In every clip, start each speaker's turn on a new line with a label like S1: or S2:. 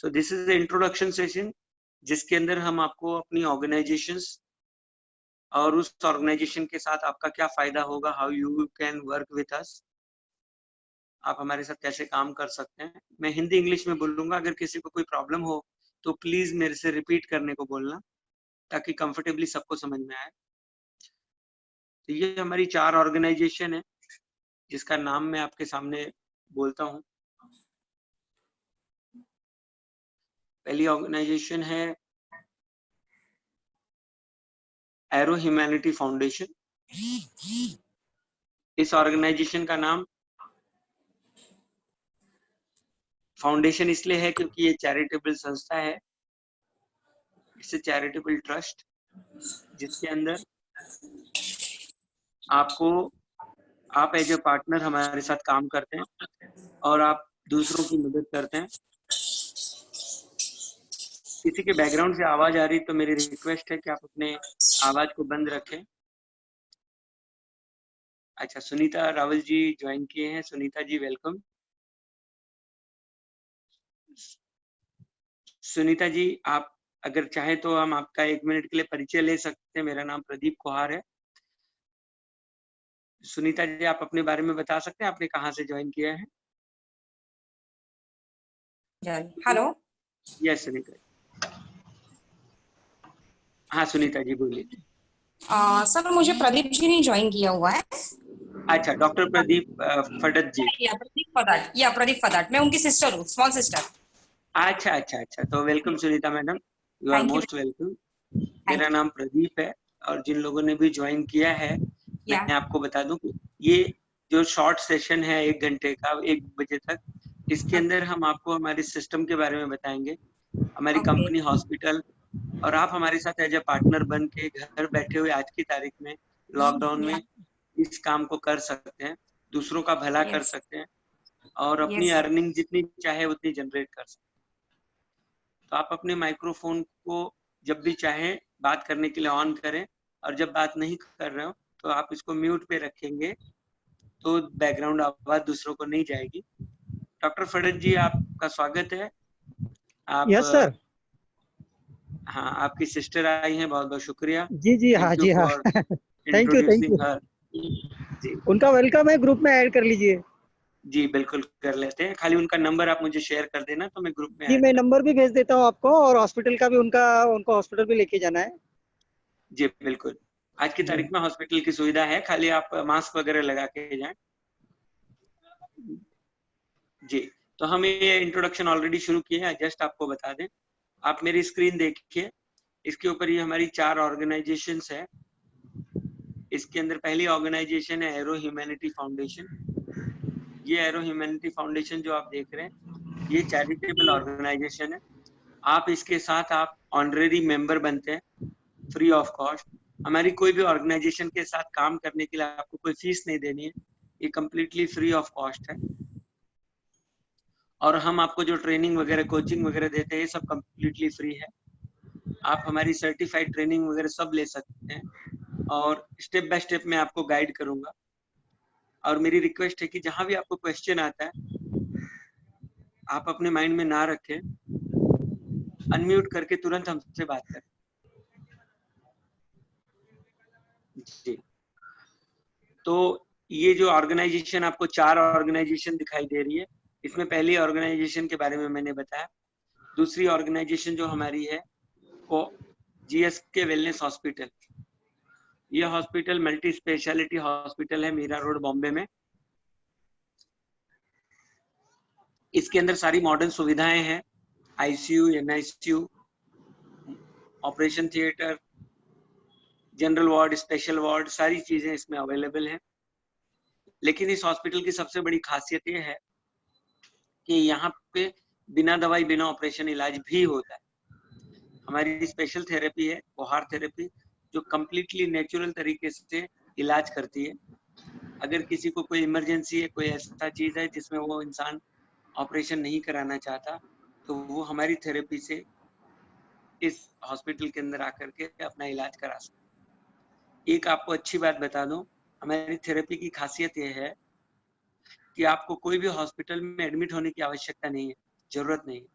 S1: So this is the introduction session जिसके अंदर हम आपको अपनी ऑर्गेनाइजेशंस और उस ऑर्गेनाइजेशन के साथ आपका क्या फायदा होगा, how you can work with us, आप हमारे साथ कैसे काम कर सकते हैं। मैं हिंदी इंग्लिश में बोलूंगा, अगर किसी को कोई प्रॉब्लम हो तो प्लीज मेरे से रिपीट करने को बोलना ताकि कंफर्टेबली सबको समझ में आए। तो ये हमारी 4 ऑर्गेनाइजेशन है जिसका नाम मैं आपके सामने बोलता हूँ। पहली ऑर्गेनाइजेशन है एरो ह्यूमैनिटी फाउंडेशन। इस ऑर्गेनाइजेशन का नाम फाउंडेशन इसलिए है क्योंकि ये चैरिटेबल संस्था है, इट्स ए चैरिटेबल ट्रस्ट, जिसके अंदर आप एज ए पार्टनर हमारे साथ काम करते हैं और आप दूसरों की मदद करते हैं। किसी के बैकग्राउंड से आवाज आ रही तो मेरी रिक्वेस्ट है कि आप अपने आवाज को बंद रखें। अच्छा, सुनीता रावल जी ज्वाइन किए हैं। सुनीता जी वेलकम। सुनीता जी, आप अगर चाहे तो हम आपका 1 मिनट के लिए परिचय ले सकते हैं। मेरा नाम प्रदीप कुहार है। सुनीता जी, आप अपने बारे में बता सकते हैं, आपने कहाँ से ज्वाइन किया है?
S2: हेलो।
S1: यस सुनीता। हाँ सुनीता जी बोलिए।
S2: सर मुझे प्रदीप जी ने ज्वाइन किया हुआ है।
S1: अच्छा, डॉक्टर प्रदीप फडत जी।
S2: प्रदीप फदाट, मैं उनकी सिस्टर हूँ, स्मॉल सिस्टर।
S1: अच्छा अच्छा अच्छा, तो welcome Sunita madam, you are most welcome. मेरा नाम प्रदीप है और जिन लोगों ने भी ज्वाइन किया है मैं आपको बता दूं कि ये जो शॉर्ट सेशन है 1 घंटे का 1 बजे तक, इसके अंदर हम आपको हमारे सिस्टम के बारे में बताएंगे, हमारी कंपनी, हॉस्पिटल, और आप हमारे साथ एज ए पार्टनर बन के घर बैठे हुए आज की तारीख में लॉकडाउन में इस काम को कर सकते हैं, दूसरों का भला कर सकते हैं और अपनी अर्निंग जितनी चाहे उतनी जनरेट कर सकते हैं। तो आप अपने माइक्रोफोन को जब भी चाहे बात करने के लिए ऑन करें और जब बात नहीं कर रहे हो तो आप इसको म्यूट पे रखेंगे तो बैकग्राउंड आवाज दूसरों को नहीं जाएगी। डॉक्टर फडत जी, आपका स्वागत है। आप
S3: यस सर।
S1: हाँ, आपकी सिस्टर आई हैं, बहुत बहुत शुक्रिया।
S3: जी जी हाँ जी हाँ थैंक यू
S1: जी,
S3: उनका वेलकम है, ग्रुप में ऐड कर लीजिए।
S1: जी बिल्कुल कर लेते हैं, खाली उनका नंबर आप मुझे शेयर कर देना तो मैं ग्रुप में
S3: जी मैं नंबर भी भेज देता हूँ आपको, और हॉस्पिटल का भी उनको हॉस्पिटल भी लेके जाना है।
S1: जी बिल्कुल, आज की तारीख में हॉस्पिटल की सुविधा है, खाली आप मास्क वगैरह लगा के जाएं। जी, तो हम ये इंट्रोडक्शन ऑलरेडी शुरू किए हैं, जस्ट आपको बता दें। आप मेरी स्क्रीन देखिए, इसके ऊपर ये हमारी 4 ऑर्गेनाइजेशंस है। इसके अंदर पहली ऑर्गेनाइजेशन है एरो ह्यूमैनिटी फाउंडेशन। ये एरो ह्यूमैनिटी फाउंडेशन जो आप देख रहे हैं ये चैरिटेबल ऑर्गेनाइजेशन है। आप इसके साथ आप ऑनरेरी मेंबर बनते हैं फ्री ऑफ कॉस्ट। हमारी कोई भी ऑर्गेनाइजेशन के साथ काम करने के लिए आपको कोई फीस नहीं देनी है, ये कम्प्लीटली फ्री ऑफ कॉस्ट है। और हम आपको जो ट्रेनिंग वगैरह, कोचिंग वगैरह देते हैं ये सब कम्प्लीटली फ्री है। आप हमारी सर्टिफाइड ट्रेनिंग वगैरह सब ले सकते हैं और स्टेप बाय स्टेप मैं आपको गाइड करूंगा। और मेरी रिक्वेस्ट है कि जहां भी आपको क्वेश्चन आता है आप अपने माइंड में ना रखें, अनम्यूट करके तुरंत हमसे बात करें। जी, तो ये जो ऑर्गेनाइजेशन आपको 4 ऑर्गेनाइजेशन दिखाई दे रही है, इसमें पहली ऑर्गेनाइजेशन के बारे में मैंने बताया। दूसरी ऑर्गेनाइजेशन जो हमारी है वो GSK वेलनेस हॉस्पिटल। ये हॉस्पिटल मल्टी स्पेशलिटी हॉस्पिटल है, मीरा रोड बॉम्बे में। इसके अंदर सारी मॉडर्न सुविधाएं हैं, ICU, NICU, operation theatre, general ward, special ward, सारी चीजें इसमें अवेलेबल हैं। लेकिन इस हॉस्पिटल की सबसे बड़ी खासियत ये है कि यहाँ पे बिना दवाई बिना ऑपरेशन इलाज भी होता है। हमारी स्पेशल थेरेपी है कोहार थेरेपी, जो कम्प्लीटली नेचुरल तरीके से इलाज करती है। अगर किसी को कोई इमरजेंसी है, कोई ऐसा चीज है जिसमें वो इंसान ऑपरेशन नहीं कराना चाहता, तो वो हमारी थेरेपी से इस हॉस्पिटल के अंदर आकर के अपना इलाज करा सकते हैं। एक आपको अच्छी बात बता दूं, हमारी थेरेपी की खासियत यह है कि आपको कोई भी हॉस्पिटल में एडमिट होने की आवश्यकता नहीं है, जरूरत नहीं है।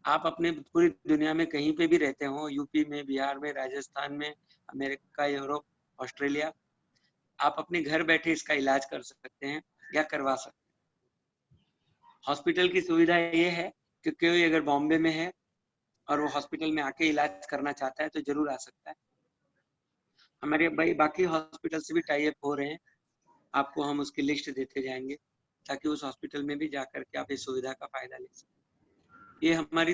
S1: आप अपने पूरी दुनिया में कहीं पे भी रहते हो, यूपी में, बिहार में, राजस्थान में, अमेरिका, यूरोप, ऑस्ट्रेलिया, आप अपने घर बैठे इसका इलाज कर सकते हैं या करवा सकते हैं। हॉस्पिटल की सुविधा ये है कि कोई अगर बॉम्बे में है और वो हॉस्पिटल में आके इलाज करना चाहता है तो जरूर आ सकता है। हमारे भाई बाकी हॉस्पिटल से भी टाई अप हो रहे हैं, आपको हम उसकी लिस्ट देते जाएंगे ताकि उस हॉस्पिटल में भी जाकर के आप इस सुविधा का फायदा ले सकें। ये हमारी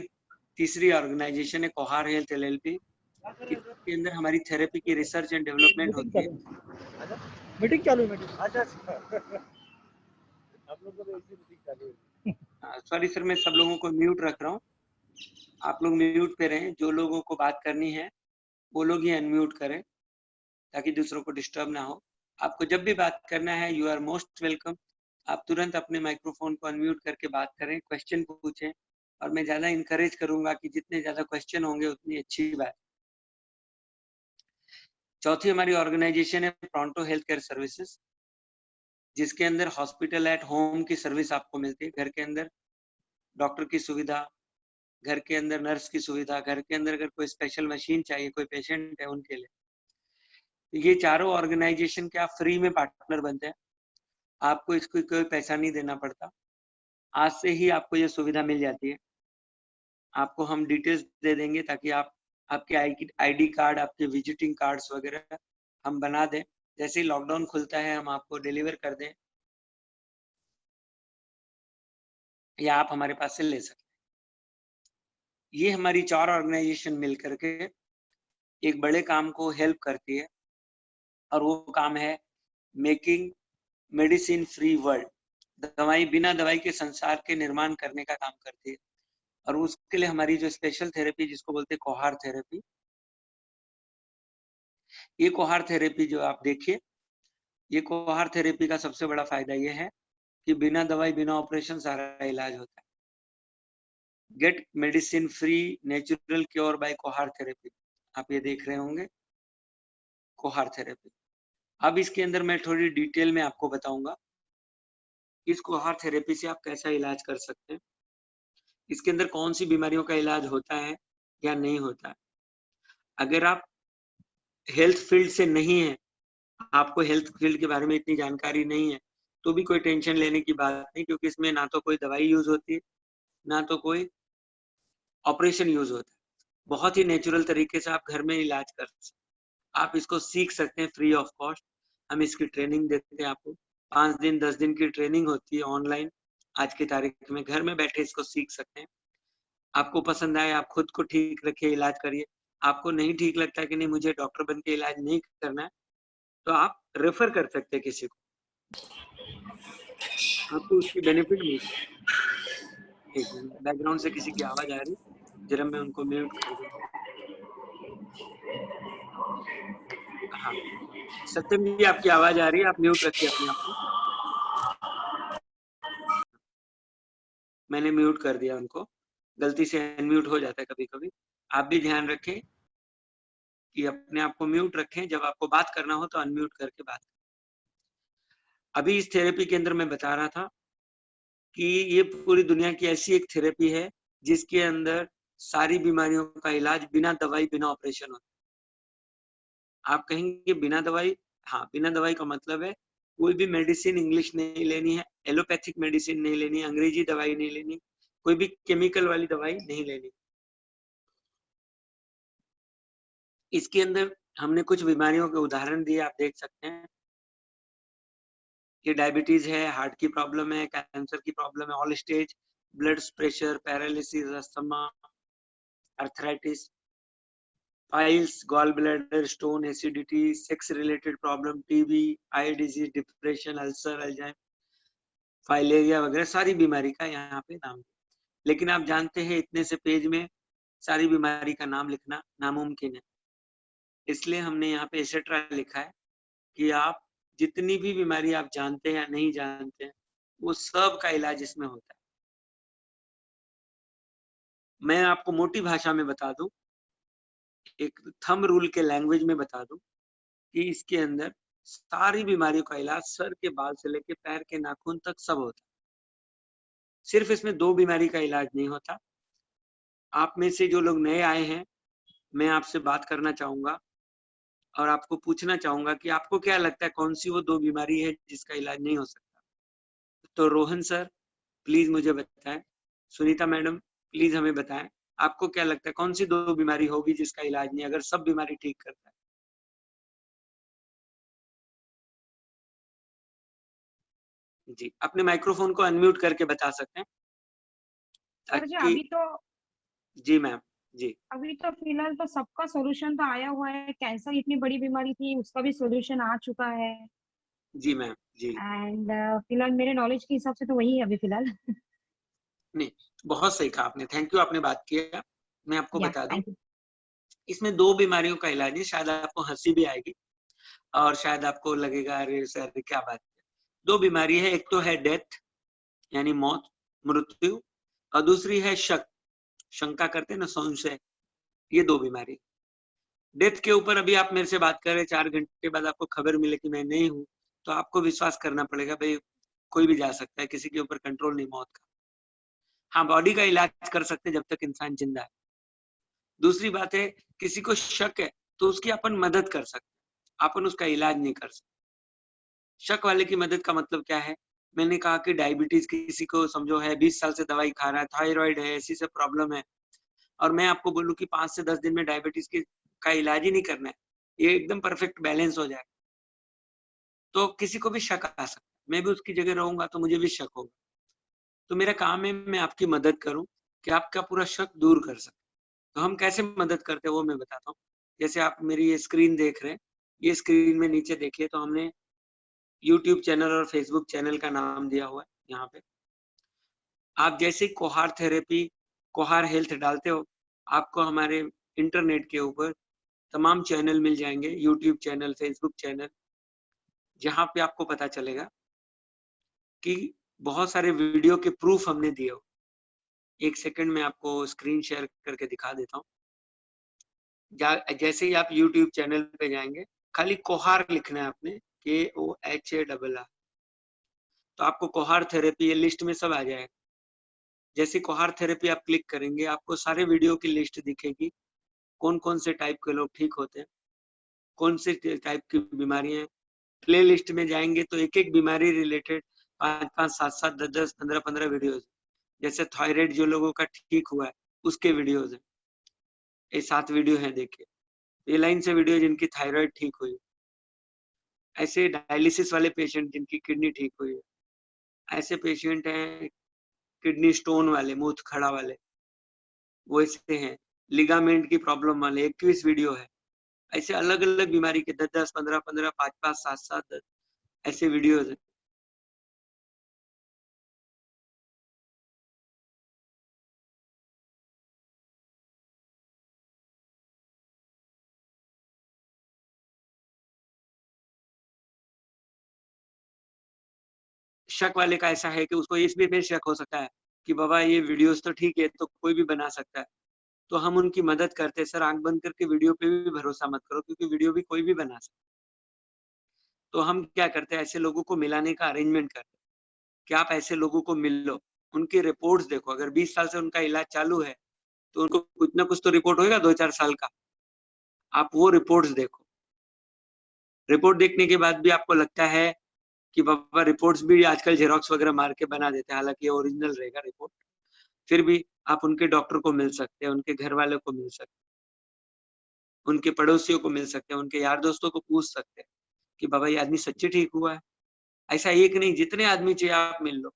S1: तीसरी ऑर्गेनाइजेशन है, कोहार हेल्थ LLP। इसके अंदर हमारी थेरेपी की रिसर्च एंड डेवलपमेंट होती है।
S3: मीटिंग चालू है, मीटिंग। अच्छा आप लोग को मीटिंग चालू है।
S1: सॉरी सर, मैं सब लोगों को म्यूट रख रहा हूँ, आप लोग म्यूट पे रहें। जो लोगों को बात करनी है वो लोग ही अनम्यूट करें ताकि दूसरों को डिस्टर्ब ना हो। आपको जब भी बात करना है यू आर मोस्ट वेलकम, आप तुरंत अपने माइक्रोफोन को अनम्यूट करके बात करें, क्वेश्चन पूछें, और मैं ज्यादा इंकरेज करूंगा कि जितने ज्यादा क्वेश्चन होंगे उतनी अच्छी बात। चौथी हमारी ऑर्गेनाइजेशन है प्रोंटो हेल्थ केयर सर्विसेज, जिसके अंदर हॉस्पिटल एट होम की सर्विस आपको मिलती है। घर के अंदर डॉक्टर की सुविधा, घर के अंदर नर्स की सुविधा, घर के अंदर अगर कोई स्पेशल मशीन चाहिए, कोई पेशेंट है उनके लिए। ये चारों ऑर्गेनाइजेशन के आप फ्री में पार्टनर बनते हैं, आपको इसको कोई पैसा नहीं देना पड़ता। आज से ही आपको ये सुविधा मिल जाती है। आपको हम डिटेल्स दे देंगे ताकि आप आपके आईडी कार्ड, आपके विजिटिंग कार्ड्स वगैरह हम बना दें। जैसे ही लॉकडाउन खुलता है हम आपको डिलीवर कर दें या आप हमारे पास से ले सकते हैं। ये हमारी 4 ऑर्गेनाइजेशन मिलकर के एक बड़े काम को हेल्प करती है और वो काम है मेकिंग मेडिसिन फ्री वर्ल्ड। बिना दवाई के संसार के निर्माण करने का काम करती है। और उसके लिए हमारी जो स्पेशल थेरेपी जिसको बोलते हैं कोहार थेरेपी, ये कोहार थेरेपी जो आप देखिए, ये कोहार थेरेपी का सबसे बड़ा फायदा ये है कि बिना दवाई बिना ऑपरेशन सारा इलाज होता है। Get medicine free natural cure by Kohar therapy, आप ये देख रहे होंगे कोहार थेरेपी। अब इसके अंदर मैं थोड़ी डिटेल में आपको बताऊंगा इस कोहार थेरेपी से आप कैसा इलाज कर सकते हैं, इसके अंदर कौन सी बीमारियों का इलाज होता है या नहीं होता है। अगर आप हेल्थ फील्ड से नहीं है, आपको हेल्थ फील्ड के बारे में इतनी जानकारी नहीं है, तो भी कोई टेंशन लेने की बात नहीं, क्योंकि इसमें ना तो कोई दवाई यूज होती है ना तो कोई ऑपरेशन यूज होता है। बहुत ही नेचुरल तरीके से आप घर में इलाज कर सकते हैं। आप इसको सीख सकते हैं फ्री ऑफ कॉस्ट। हम इसकी ट्रेनिंग देते हैं आपको, 5 दिन 10 दिन की ट्रेनिंग होती है ऑनलाइन। आज की तारीख में घर में बैठे इसको सीख सकते हैं। आपको पसंद आए आप खुद को ठीक रखिए, इलाज करिए। आपको नहीं ठीक लगता है कि नहीं मुझे डॉक्टर बन के इलाज नहीं करना है, तो आप रेफर कर सकते हैं किसी को, आपको उसकी बेनिफिट मिलती है। एक बैकग्राउंड से किसी की आवाज आ रही, जरा मैं उनको म्यूट कर दूं। हाँ सत्यम जी, आपकी आवाज आ रही है, आप म्यूट रखिए अपने आप को। मैंने म्यूट कर दिया उनको, गलती से अनम्यूट हो जाता है कभी कभी। आप भी ध्यान रखें कि अपने आप को म्यूट रखें, जब आपको बात करना हो तो अनम्यूट करके बात करें। अभी इस थेरेपी के अंदर मैं बता रहा था कि ये पूरी दुनिया की ऐसी एक थेरेपी है जिसके अंदर सारी बीमारियों का इलाज बिना दवाई बिना ऑपरेशन होता है। आप कहेंगे बिना दवाई, हाँ बिना दवाई का मतलब है कोई भी मेडिसिन इंग्लिश नहीं लेनी है, एलोपैथिक मेडिसिन नहीं लेनी, अंग्रेजी दवाई नहीं लेनी, कोई भी केमिकल वाली दवाई नहीं लेनी। इसके अंदर हमने कुछ बीमारियों के उदाहरण दिए, आप देख सकते हैं। ये डायबिटीज है, हार्ट की प्रॉब्लम है, कैंसर की प्रॉब्लम है, all stage, blood pressure, paralysis, asthma, arthritis, piles, gall bladder stone, acidity, sex related problem, TB, eye disease, depression, ulcer, Alzheimer, filaria वगैरह सारी बीमारी का यहाँ पे नाम। लेकिन आप जानते हैं इतने से पेज में सारी बीमारी का नाम लिखना नामुमकिन है, इसलिए हमने यहाँ पे एसेट्रा लिखा है कि आप जितनी भी बीमारी आप जानते हैं या नहीं जानते हैं वो सब का इलाज इसमें होता है। मैं आपको मोटी भाषा में बता दूं, एक थंब रूल के लैंग्वेज में बता दूं कि इसके अंदर सारी बीमारियों का इलाज सर के बाल से लेके पैर के नाखून तक सब होता है। सिर्फ इसमें 2 बीमारी का इलाज नहीं होता, आप में से जो लोग नए आए हैं, मैं आपसे बात करना चाहूंगा और आपको पूछना चाहूंगा कि आपको क्या लगता है कौन सी वो 2 बीमारी है जिसका इलाज नहीं हो सकता। तो रोहन सर प्लीज मुझे बताएं, सुनीता मैडम प्लीज हमें बताएं, आपको क्या लगता है कौन सी 2 बीमारी होगी जिसका इलाज नहीं, अगर सब बीमारी ठीक करता है। जी, अपने माइक्रोफोन को अनम्यूट करके बता सकते हैं
S2: सर जी
S1: ताकि। जी मैम। जी
S2: अभी तो फिलहाल तो सबका सॉल्यूशन तो आया हुआ है। कैंसर इतनी बड़ी बीमारी थी, उसका भी सॉल्यूशन आ चुका है।
S1: जी मैम। जी
S2: एंड फिलहाल मेरे नॉलेज के हिसाब से तो वही है अभी फिलहाल।
S1: नहीं, बहुत सही कहा आपने, थैंक यू, आपने बात किया। मैं आपको
S2: या
S1: बता दूं,
S2: थैंक यू।
S1: इसमें 2 बीमारियों का इलाज है, शायद आपको हंसी भी आएगी और शायद आपको लगेगा अरे सर क्या बात है। 2 बीमारी है, एक तो है डेथ यानी मौत, मृत्यु, और दूसरी है शक, शंका करते हैं ना, संशय। ये 2 बीमारी। डेथ के ऊपर अभी आप मेरे से बात कर रहे, 4 घंटे बाद आपको खबर मिले कि मैं नहीं हूं, तो आपको विश्वास करना पड़ेगा भाई, कोई भी जा सकता है, किसी के ऊपर कंट्रोल नहीं मौत का। हाँ, बॉडी का इलाज कर सकते जब तक इंसान जिंदा है। दूसरी बात है, किसी को शक है तो उसकी अपन मदद कर सकते, अपन उसका इलाज नहीं कर सकते। शक वाले की मदद का मतलब क्या है, मैंने कहा कि डायबिटीज किसी को समझो है, 20 साल से दवाई खा रहा है, थायराइड है, ऐसी सब प्रॉब्लम है, और मैं आपको बोलूं कि 5 से 10 दिन में डायबिटीज का इलाज ही नहीं करना है, ये एकदम परफेक्ट बैलेंस हो जाए, तो किसी को भी शक आ सकता है। मैं भी उसकी जगह रहूंगा तो मुझे भी शक होगा। तो मेरा काम है मैं आपकी मदद करूं कि आपका पूरा शक दूर कर सके। तो हम कैसे मदद करते हैं वो मैं बताता हूँ। जैसे आप मेरी ये स्क्रीन देख रहे हैं, ये स्क्रीन में नीचे देखिए तो हमने यूट्यूब चैनल और फेसबुक चैनल का नाम दिया हुआ है यहाँ पे। आप जैसे कोहार थेरेपी, कोहार हेल्थ डालते हो, आपको हमारे इंटरनेट के ऊपर तमाम चैनल मिल जाएंगे, यूट्यूब चैनल, फेसबुक चैनल, जहाँ पे आपको पता चलेगा कि बहुत सारे वीडियो के प्रूफ हमने दिए हो। एक सेकंड में आपको स्क्रीन शेयर करके दिखा देता हूँ। जैसे ही आप यूट्यूब चैनल पे जाएंगे, खाली कोहार लिखना है आपने, KOHARR, तो आपको कोहार थेरेपी ये लिस्ट में सब आ जाएगा। जैसे कोहार थेरेपी आप क्लिक करेंगे, आपको सारे वीडियो की लिस्ट दिखेगी, कौन कौन से टाइप के लोग ठीक होते हैं, कौन से टाइप की बीमारियां हैं। प्ले लिस्ट में जाएंगे तो एक एक बीमारी रिलेटेड 5-5, 7-7, 10-10, 15-15 वीडियोज। जैसे थायराइड जो लोगों का ठीक हुआ है उसके वीडियोज है, ये 7 वीडियो है, देखिए ये लाइन से वीडियो जिनकी थायराइड ठीक हुई। ऐसे डायलिसिस वाले पेशेंट जिनकी किडनी ठीक हुई है, ऐसे पेशेंट हैं किडनी स्टोन वाले, मूत्र खड़ा वाले, वो ऐसे हैं, लिगामेंट की प्रॉब्लम वाले 21 वीडियो है। ऐसे अलग अलग बीमारी के 10-10, 15-15, 5-5, 7-7 ऐसे वीडियोज है। शक वाले का ऐसा है कि उसको इस भी में शक हो सकता है कि बाबा ये वीडियोस तो ठीक है, तो कोई भी बना सकता है, तो हम उनकी मदद करते हैं, सर आंख बंद करके वीडियो पे भी भरोसा मत करो क्योंकि वीडियो भी कोई भी बना सकता है। तो हम क्या करते हैं, ऐसे लोगों को मिलाने का अरेंजमेंट करते हैं कि आप ऐसे लोगों को मिल लो, उनकी रिपोर्ट्स देखो, अगर 20 साल से उनका इलाज चालू है तो उनको कुछ ना कुछ तो रिपोर्ट होगा 2-4 साल का, आप वो रिपोर्ट्स देखो। रिपोर्ट देखने के बाद भी आपको लगता है कि बाबा रिपोर्ट्स भी आजकल जेरोक्स वगैरह मार के बना देते हैं, हालांकि ये ओरिजिनल रहेगा रिपोर्ट, फिर भी आप उनके डॉक्टर को मिल सकते हैं, उनके घर वालों को मिल सकते हैं, उनके पड़ोसियों को मिल सकते हैं, उनके यार दोस्तों को पूछ सकते हैं कि बाबा ये आदमी सच्ची ठीक हुआ है। ऐसा एक नहीं, जितने आदमी चाहिए आप मिल लो।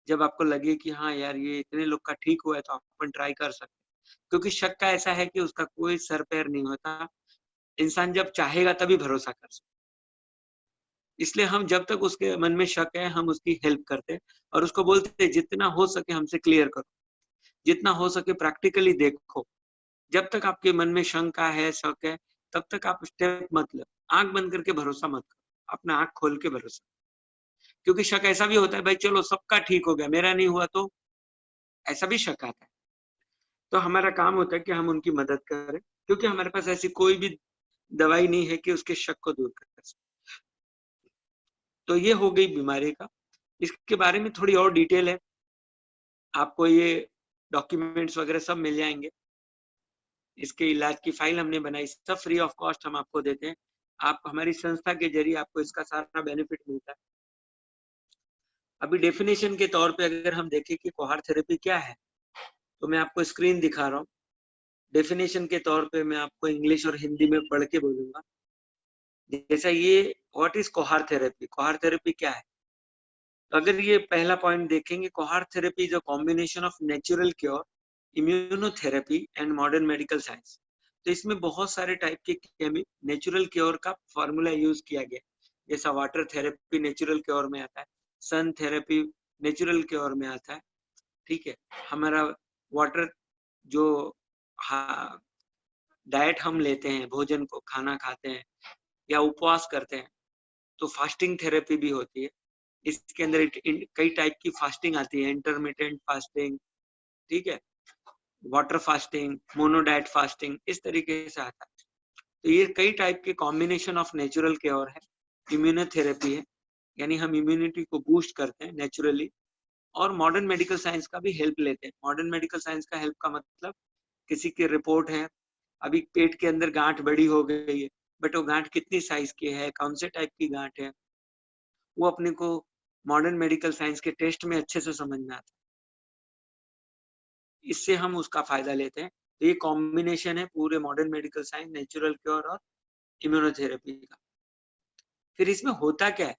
S1: जब आपको लगे कि हाँ यार ये इतने लोग का ठीक हुआ है तो अपन ट्राई कर सकते हैं, क्योंकि शक का ऐसा है कि उसका कोई सर पैर नहीं होता, इंसान जब चाहेगा तभी भरोसा कर सकता। इसलिए हम जब तक उसके मन में शक है हम उसकी हेल्प करते हैं और उसको बोलते हैं जितना हो सके हमसे क्लियर करो, जितना हो सके प्रैक्टिकली देखो। जब तक आपके मन में शंका है, शक है, तब तक आप स्टेप मत लो, आंख बंद करके भरोसा मत करो, अपना आंख खोल के भरोसा। क्योंकि शक ऐसा भी होता है भाई चलो सबका ठीक हो गया मेरा नहीं हुआ, तो ऐसा भी शक आता है। तो हमारा काम होता है कि हम उनकी मदद करें, क्योंकि हमारे पास ऐसी कोई भी दवाई नहीं है कि उसके शक को दूर कर सके। तो ये हो गई बीमारी का, इसके बारे में थोड़ी और डिटेल है, आपको ये डॉक्यूमेंट्स वगैरह सब मिल जाएंगे। इसके इलाज की फाइल हमने बनाई, सब फ्री ऑफ कॉस्ट हम आपको देते हैं। आप हमारी संस्था के जरिए आपको इसका सारा बेनिफिट मिलता है। अभी डेफिनेशन के तौर पे अगर हम देखें कि कोहार थेरेपी क्या है, तो मैं आपको स्क्रीन दिखा रहा हूँ। डेफिनेशन के तौर पे मैं आपको इंग्लिश और हिंदी में पढ़ के बोलूंगा। जैसा ये what is Kohar therapy, Kohar therapy क्या है। तो अगर ये पहला पॉइंट देखेंगे, Kohar therapy is a combination of natural cure, immunotherapy and modern medical science. तो इसमें बहुत सारे टाइप के नेचुरल क्योर का फॉर्मूला यूज किया गया, जैसा वाटर थेरेपी नेचुरल क्योर में आता है, सन थेरेपी नेचुरल क्योर में आता है। ठीक है, हमारा वाटर जो डाइट हम लेते हैं, भोजन को खाना खाते हैं या उपवास करते हैं, तो फास्टिंग थेरेपी भी होती है। इसके अंदर कई टाइप की फास्टिंग आती है, इंटरमिटेंट फास्टिंग, ठीक है, वाटर फास्टिंग, मोनोडाइट फास्टिंग, इस तरीके से आता है। तो ये कई टाइप के कॉम्बिनेशन ऑफ नेचुरल क्योर है। इम्यूनोथेरेपी है, यानी हम इम्यूनिटी को बूस्ट करते हैं नेचुरली, और मॉडर्न मेडिकल साइंस का भी हेल्प लेते हैं। मॉडर्न मेडिकल साइंस का हेल्प का मतलब, किसी की रिपोर्ट है, अभी पेट के अंदर गांठ बड़ी हो गई है, बट वो गांठ कितनी साइज की है, कौन से टाइप की गांठ है, वो अपने को मॉडर्न मेडिकल साइंस के टेस्ट में अच्छे से समझ में आता है। इससे हम उसका फायदा लेते हैं। तो ये कॉम्बिनेशन है पूरे modern medical science, natural cure और इम्यूनोथेरेपी का। फिर इसमें होता क्या है,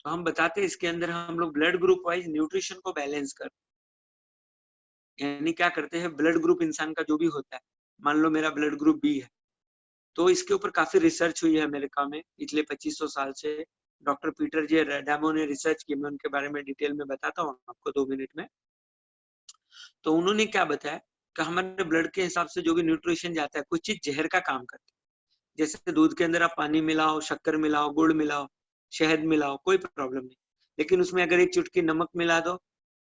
S1: तो हम बताते हैं, इसके अंदर हम लोग ब्लड ग्रुप वाइज न्यूट्रिशन को बैलेंस करते हैं। यानी क्या करते हैं, ब्लड ग्रुप इंसान का जो भी होता है, मान लो मेरा ब्लड ग्रुप बी है, तो इसके ऊपर काफी रिसर्च हुई है अमेरिका में पिछले 2500 साल से। डॉक्टर पीटर जे रैडामो ने रिसर्च की, मैं उनके बारे में डिटेल में बताता हूँ आपको 2 मिनट में। तो उन्होंने क्या बताया कि हमारे ब्लड के हिसाब से जो भी न्यूट्रिशन जाता है, कुछ चीज जहर का काम करती है। जैसे दूध के अंदर आप पानी मिलाओ, शक्कर मिलाओ, गुड़ मिलाओ, शहद मिलाओ, कोई प्रॉब्लम नहीं, लेकिन उसमें अगर एक चुटकी नमक मिला दो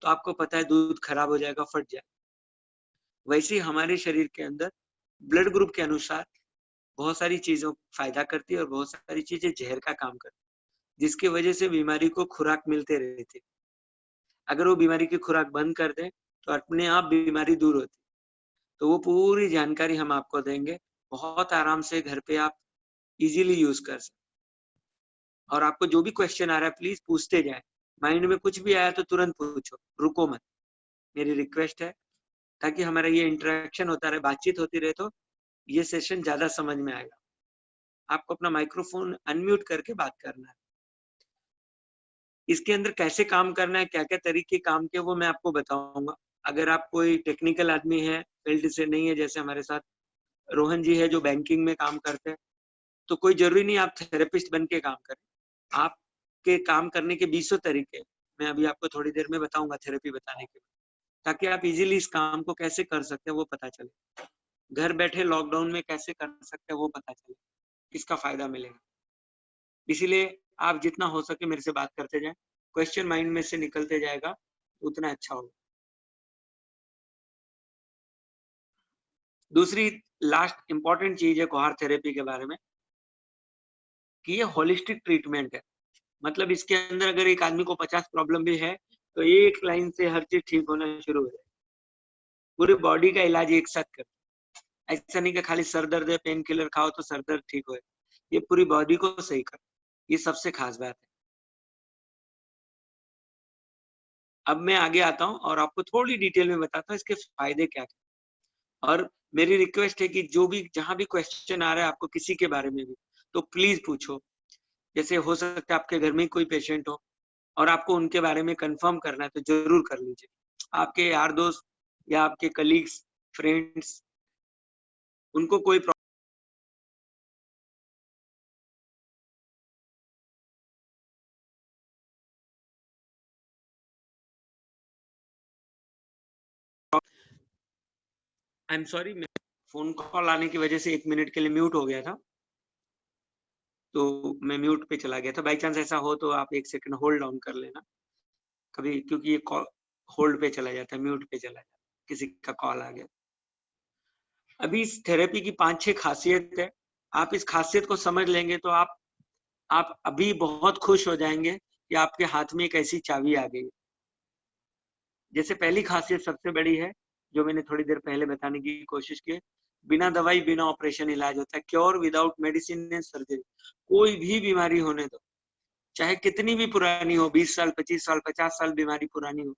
S1: तो आपको पता है दूध खराब हो जाएगा, फट जाएगा। वैसे ही हमारे शरीर के अंदर ब्लड ग्रुप के अनुसार बहुत सारी चीजों फायदा करती है और बहुत सारी चीजें जहर का काम करती है, जिसकी वजह से बीमारी को खुराक मिलते रहती है। अगर वो बीमारी की खुराक बंद कर दे तो अपने आप बीमारी दूर होती। तो वो पूरी जानकारी हम आपको देंगे, बहुत आराम से घर पे आप इजीली यूज कर सकते। और आपको जो भी क्वेश्चन आ रहा है प्लीज पूछते जाए, माइंड में कुछ भी आया तो तुरंत पूछो, रुको मत, मेरी रिक्वेस्ट है, ताकि हमारा ये इंटरेक्शन होता रहे, बातचीत होती रहे, तो ये सेशन ज्यादा समझ में आएगा। आपको अपना माइक्रोफोन अनम्यूट करके बात करना है। इसके अंदर कैसे काम करना है, क्या क्या तरीके काम के, वो मैं आपको बताऊंगा। अगर आप कोई टेक्निकल आदमी है, फील्ड से नहीं है, जैसे हमारे साथ रोहन जी है जो बैंकिंग में काम करते हैं, तो कोई जरूरी नहीं आप थेरेपिस्ट बन के काम करें। आपके काम करने के 200 तरीके मैं अभी आपको थोड़ी देर में बताऊंगा थेरेपी बताने के बाद, ताकि आप इजीली इस काम को कैसे कर सकते हैं वो पता चले। घर बैठे लॉकडाउन में कैसे कर सकते हैं वो पता चले, इसका फायदा मिलेगा। इसीलिए आप जितना हो सके मेरे से बात करते जाएं, क्वेश्चन माइंड में से निकलते जाएगा उतना अच्छा होगा। दूसरी लास्ट इंपॉर्टेंट चीज है कोहार थेरेपी के बारे में, कि ये होलिस्टिक ट्रीटमेंट है। मतलब इसके अंदर अगर एक आदमी को 50 प्रॉब्लम भी है तो एक लाइन से हर चीज ठीक होना शुरू हो जाए। पूरी बॉडी का इलाज एक साथ कर, ऐसा नहीं कि खाली सर दर्द है पेन किलर खाओ तो सर दर्द ठीक हो, ये पूरी बॉडी को सही कर, ये सबसे खास बात है। अब मैं आगे आता हूँ और आपको थोड़ी डिटेल में बताता हूँ इसके फायदे क्या क्या। और मेरी रिक्वेस्ट है कि जो भी जहां भी क्वेश्चन आ रहा है आपको किसी के बारे में भी, तो प्लीज पूछो। जैसे हो सकता है आपके घर में कोई पेशेंट हो और आपको उनके बारे में कंफर्म करना है, तो जरूर कर लीजिए। आपके यार दोस्त या आपके कलीग्स, फ्रेंड्स, उनको कोई I am sorry, phone call आने की वजह से 1 मिनट के लिए म्यूट हो गया था, तो मैं म्यूट पे चला गया था। बाई चांस ऐसा हो तो आप 1 सेकंड होल्ड ऑन कर लेना कभी, क्योंकि ये कॉल होल्ड पे चला जाता है, म्यूट पे चला जाता है, किसी का कॉल आ गया। अभी इस थेरेपी की 5-6 खासियत है। आप इस खासियत को समझ लेंगे तो आप अभी बहुत खुश हो जाएंगे कि आपके हाथ में एक ऐसी चाबी आ गई। जैसे पहली खासियत सबसे बड़ी है जो मैंने थोड़ी देर पहले बताने की कोशिश की, बिना दवाई बिना ऑपरेशन इलाज होता है, cure without medicine and surgery. कोई भी बीमारी होने दो, चाहे कितनी भी पुरानी हो, 20 साल 25 साल 50 साल बीमारी पुरानी हो,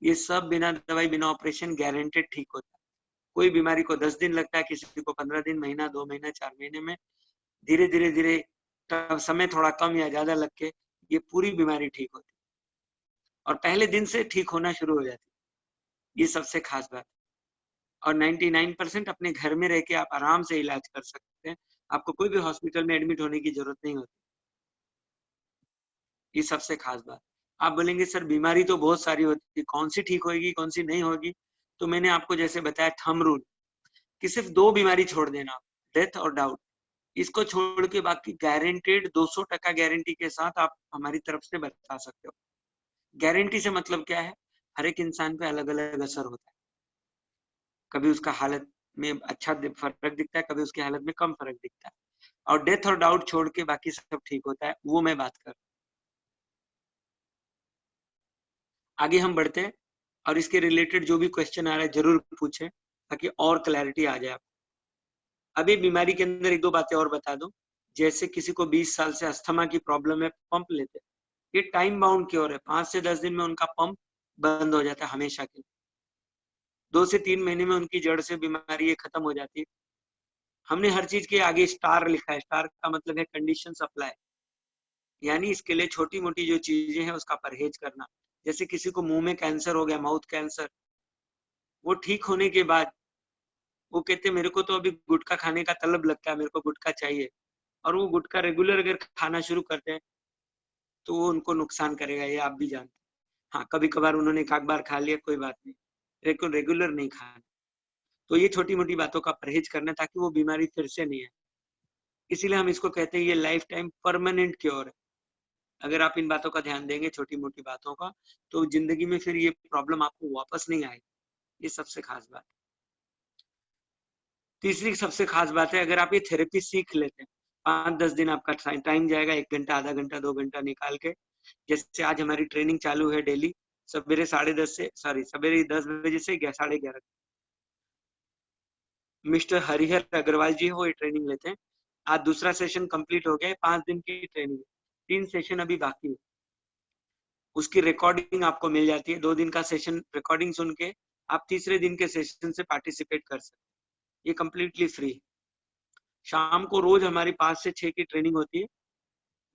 S1: ये सब बिना दवाई बिना ऑपरेशन गारंटेड ठीक होता है। कोई बीमारी को 10 दिन लगता है, किसी को 15 दिन, महीना, 2 महीना, 4 महीने में, धीरे धीरे धीरे समय थोड़ा कम या ज्यादा लग के ये पूरी बीमारी ठीक होती और पहले दिन से ठीक होना शुरू हो जाती। ये सबसे खास बात। और 99% अपने घर में रह के आप आराम से इलाज कर सकते हैं, आपको कोई भी हॉस्पिटल में एडमिट होने की जरूरत नहीं होती। ये सबसे खास बात। आप बोलेंगे सर बीमारी तो बहुत सारी होती है, कौन सी ठीक होगी कौन सी नहीं होगी? तो मैंने आपको जैसे बताया थंब रूल कि सिर्फ 2 बीमारी छोड़ देना, डेथ और डाउट। इसको छोड़ के बाकी गारंटेड 200% गारंटी के साथ आप हमारी तरफ से बता सकते हो। गारंटी से मतलब क्या है? हर एक इंसान पे अलग अलग असर होता है, कभी उसका हालत में अच्छा फर्क दिखता है, कभी उसकी हालत में कम फर्क दिखता है, और डेथ और डाउट छोड़ के बाकी सब ठीक होता है, वो मैं बात कर। आगे हम बढ़ते हैं और इसके रिलेटेड जो भी क्वेश्चन आ रहा है जरूर पूछें ताकि और क्लैरिटी आ जाए आपको। अभी बीमारी के अंदर एक दो बातें और बता दूं, जैसे किसी को 20 साल से अस्थमा की प्रॉब्लम है, पंप लेते हैं, ये टाइम बाउंड क्योर है, 5 से 10 दिन में उनका पंप बंद हो जाता है हमेशा के लिए। 2 से 3 महीने में उनकी जड़ से बीमारी ये खत्म हो जाती है। हमने हर चीज के आगे स्टार लिखा है, स्टार का मतलब है कंडीशन अप्लाई, यानी इसके लिए छोटी मोटी जो चीजें हैं उसका परहेज करना। जैसे किसी को मुंह में कैंसर हो गया, माउथ कैंसर, वो ठीक होने के बाद वो कहते मेरे को तो अभी गुटखा खाने का तलब लगता है, मेरे को गुटखा चाहिए, और वो गुटखा रेगुलर अगर खाना शुरू करते हैं तो वो उनको नुकसान करेगा, ये आप भी जानते हैं। हाँ, कभी कभार उन्होंने एक आध बार खा लिया कोई बात नहीं, लेकिन रेगुलर नहीं खाना। तो ये छोटी मोटी बातों का परहेज करना ताकि वो बीमारी फिर से नहीं है। इसीलिए हम इसको कहते हैं ये लाइफ टाइम परमानेंट क्योर है। अगर आप इन बातों का ध्यान देंगे, छोटी मोटी बातों का, तो जिंदगी में फिर ये प्रॉब्लम आपको वापस नहीं आएगी। ये सबसे खास बात। तीसरी सबसे खास बात है, अगर आप ये थेरेपी सीख लेते हैं, 5-10 दिन आपका टाइम जाएगा, 1 घंटा आधा घंटा 2 घंटा निकाल के। जैसे आज हमारी ट्रेनिंग चालू है डेली सवेरे 10:30 से, सवेरे 10 बजे से 11:30। मिस्टर हरिहर अग्रवाल जी वो ये ट्रेनिंग लेते हैं। आज दूसरा सेशन कंप्लीट हो गया है, 5 दिन की ट्रेनिंग, 3 सेशन अभी बाकी है। उसकी रिकॉर्डिंग आपको मिल जाती है, 2 दिन का सेशन रिकॉर्डिंग सुन के आप तीसरे दिन के सेशन से पार्टिसिपेट कर सकते हैं। ये कंप्लीटली फ्री। शाम को रोज हमारी 5 से 6 की ट्रेनिंग होती है।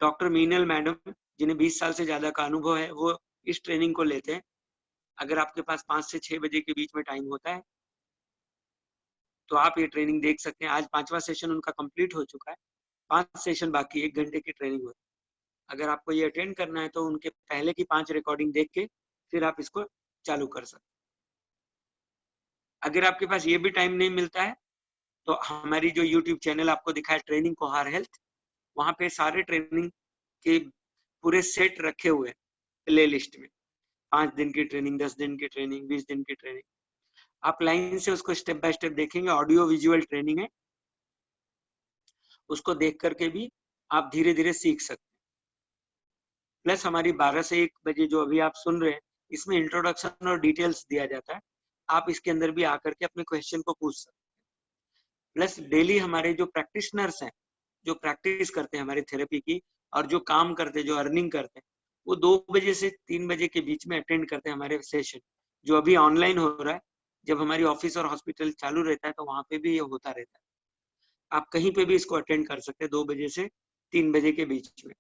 S1: डॉक्टर मीनल मैडम जिन्हें 20 साल से ज्यादा का अनुभव है, वो इस ट्रेनिंग को लेते हैं। अगर आपके पास 5 से 6 बजे के बीच में टाइम होता है तो आप ये ट्रेनिंग देख सकते हैं। आज 5वां सेशन उनका कंप्लीट हो चुका है, 5 सेशन बाकी, 1 घंटे की ट्रेनिंग होती है। अगर आपको ये अटेंड करना है तो उनके पहले की 5 रिकॉर्डिंग देख के फिर आप इसको चालू कर सकते हैं। अगर आपके पास ये भी टाइम नहीं मिलता है तो हमारी जो यूट्यूब चैनल आपको दिखा है ट्रेनिंग कोहार हेल्थ, वहां पे सारे ट्रेनिंग के पूरे सेट रखे हुए हैं प्ले लिस्ट में। 5 दिन की ट्रेनिंग, 10 दिन की ट्रेनिंग, 20 दिन की ट्रेनिंग, आप लाइन से उसको स्टेप बाय स्टेप देखेंगे। ऑडियो विजुअल ट्रेनिंग है, उसको देख करके भी आप धीरे धीरे सीख सकते हैं। प्लस हमारी 12 से 1 बजे जो अभी आप सुन रहे हैं, इसमें इंट्रोडक्शन और डिटेल्स दिया जाता है। आप इसके अंदर भी आकर के अपने क्वेश्चन को पूछ सकते हैं। प्लस डेली हमारे जो प्रैक्टिशनर्स हैं, जो प्रैक्टिस करते हैं हमारी थेरेपी की और जो काम करते हैं, जो अर्निंग करते हैं, वो 2 बजे से 3 बजे के बीच में अटेंड करते हैं हमारे सेशन, जो अभी ऑनलाइन हो रहा है। जब हमारी ऑफिस और हॉस्पिटल चालू रहता है तो वहां पे भी ये होता रहता है। आप कहीं पे भी इसको अटेंड कर सकते हैं 2 बजे से 3 बजे के बीच में,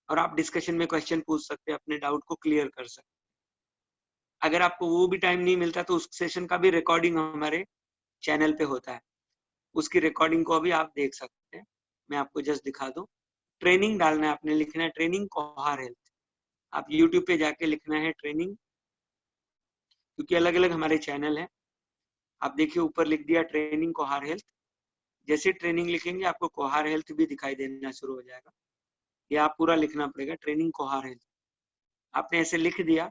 S1: और आप डिस्कशन में क्वेश्चन पूछ सकते हैं, अपने डाउट को क्लियर कर सकते हैं। अगर आपको वो भी टाइम नहीं मिलता तो उस सेशन का भी रिकॉर्डिंग हमारे चैनल पे होता है, उसकी रिकॉर्डिंग को भी आप देख सकते हैं। मैं आपको जस्ट दिखा दूं। ट्रेनिंग डालना है, आपने लिखना है ट्रेनिंग कोहार हेल्थ। आप यूट्यूब पे जाके लिखना है ट्रेनिंग, क्योंकि अलग अलग हमारे चैनल है। आप देखिए ऊपर लिख दिया ट्रेनिंग कोहार हेल्थ। जैसे ट्रेनिंग लिखेंगे आपको कोहार हेल्थ भी दिखाई देना शुरू हो जाएगा। ये आप पूरा लिखना पड़ेगा, ट्रेनिंग कोहार हेल्थ। आपने ऐसे लिख दिया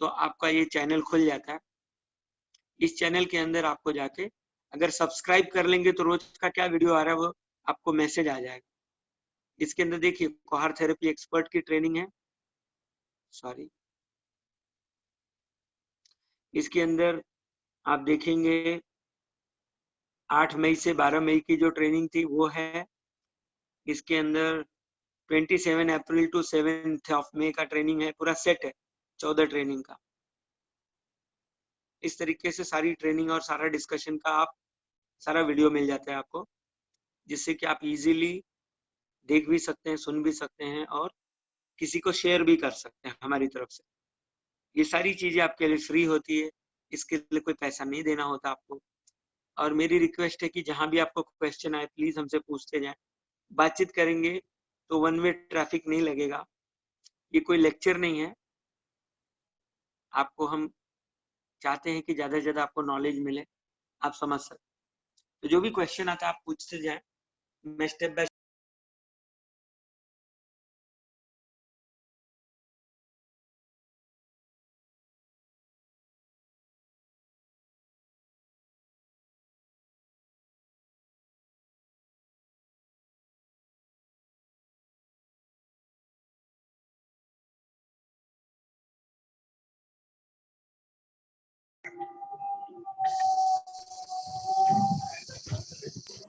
S1: तो आपका ये चैनल खुल जाता है। इस चैनल के अंदर आपको जाके अगर सब्सक्राइब कर लेंगे तो रोज का क्या वीडियो आ रहा है वो आपको मैसेज आ जाएगा। इसके अंदर देखिए कोहार थेरेपी एक्सपर्ट की ट्रेनिंग है, सॉरी, इसके अंदर आप देखेंगे 8 मई से 12 मई की जो ट्रेनिंग थी वो है। इसके अंदर 27 अप्रैल टू 7 ऑफ मई का ट्रेनिंग है, पूरा सेट है 14 ट्रेनिंग का। इस तरीके से सारी ट्रेनिंग और सारा डिस्कशन का आप सारा वीडियो मिल जाता है आपको, जिससे कि आप इजीली देख भी सकते हैं, सुन भी सकते हैं और किसी को शेयर भी कर सकते हैं हमारी तरफ से। ये सारी चीजें आपके लिए फ्री होती है, इसके लिए कोई पैसा नहीं देना होता आपको। और मेरी रिक्वेस्ट है कि जहां भी आपको क्वेश्चन आए प्लीज हमसे पूछते जाएं, बातचीत करेंगे तो वन वे ट्रैफिक नहीं लगेगा। ये कोई लेक्चर नहीं है, आपको हम चाहते हैं कि ज्यादा से ज्यादा आपको नॉलेज मिले, आप समझ सकते। तो जो भी क्वेश्चन आता है आप पूछते जाएं, मैं स्टेप बाय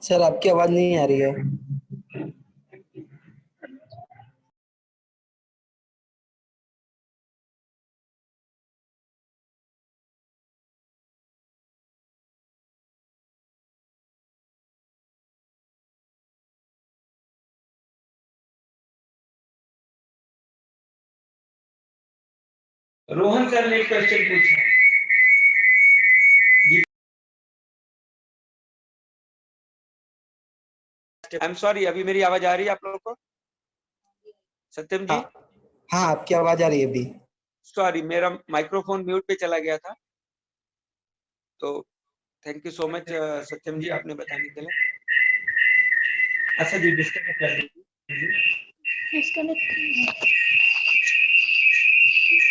S4: सर आपकी आवाज नहीं आ रही है।
S1: रोहन सर ने एक क्वेश्चन पूछा है। आई एम सॉरी, अभी मेरी आवाज आ रही है आप लोगों को? सत्यम जी?
S4: हाँ आपकी आवाज आ रही है अभी।
S1: सॉरी, मेरा माइक्रोफोन म्यूट पे चला गया था, तो थैंक यू सो मच सत्यम जी आपने बताने के लिए। अच्छा जी, डिस्कनेक्ट कर दीजिए।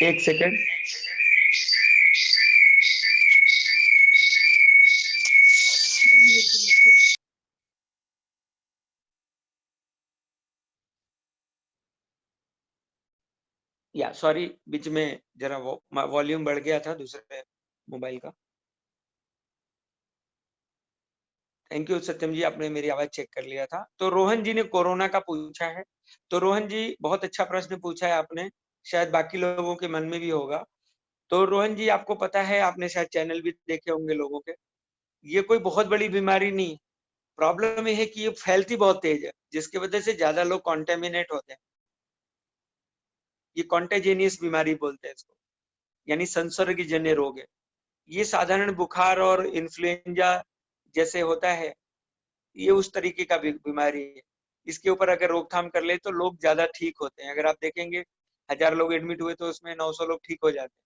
S1: एक सेकेंड। या सॉरी, बीच में जरा वॉल्यूम बढ़ गया था दूसरे मोबाइल का। थैंक यू सत्यम जी, आपने मेरी आवाज चेक कर लिया था। तो रोहन जी ने कोरोना का पूछा है। तो रोहन जी बहुत अच्छा प्रश्न पूछा है आपने, शायद बाकी लोगों के मन में भी होगा। तो रोहन जी आपको पता है, आपने शायद चैनल भी देखे होंगे लोगों के, ये कोई बहुत बड़ी बीमारी नहीं। प्रॉब्लम ये है कि ये फैलती बहुत तेज है, जिसकी वजह से ज्यादा लोग कॉन्टेमिनेट होते हैं। ये कॉन्टेजेनियस बीमारी बोलते हैं इसको, यानी संसर्गजन्य रोग है। ये साधारण बुखार और इन्फ्लुएंजा जैसे होता है, ये उस तरीके का बीमारी है। इसके ऊपर अगर रोकथाम कर ले तो लोग ज्यादा ठीक होते हैं। अगर आप देखेंगे 1000 लोग एडमिट हुए तो उसमें 900 लोग ठीक हो जाते हैं।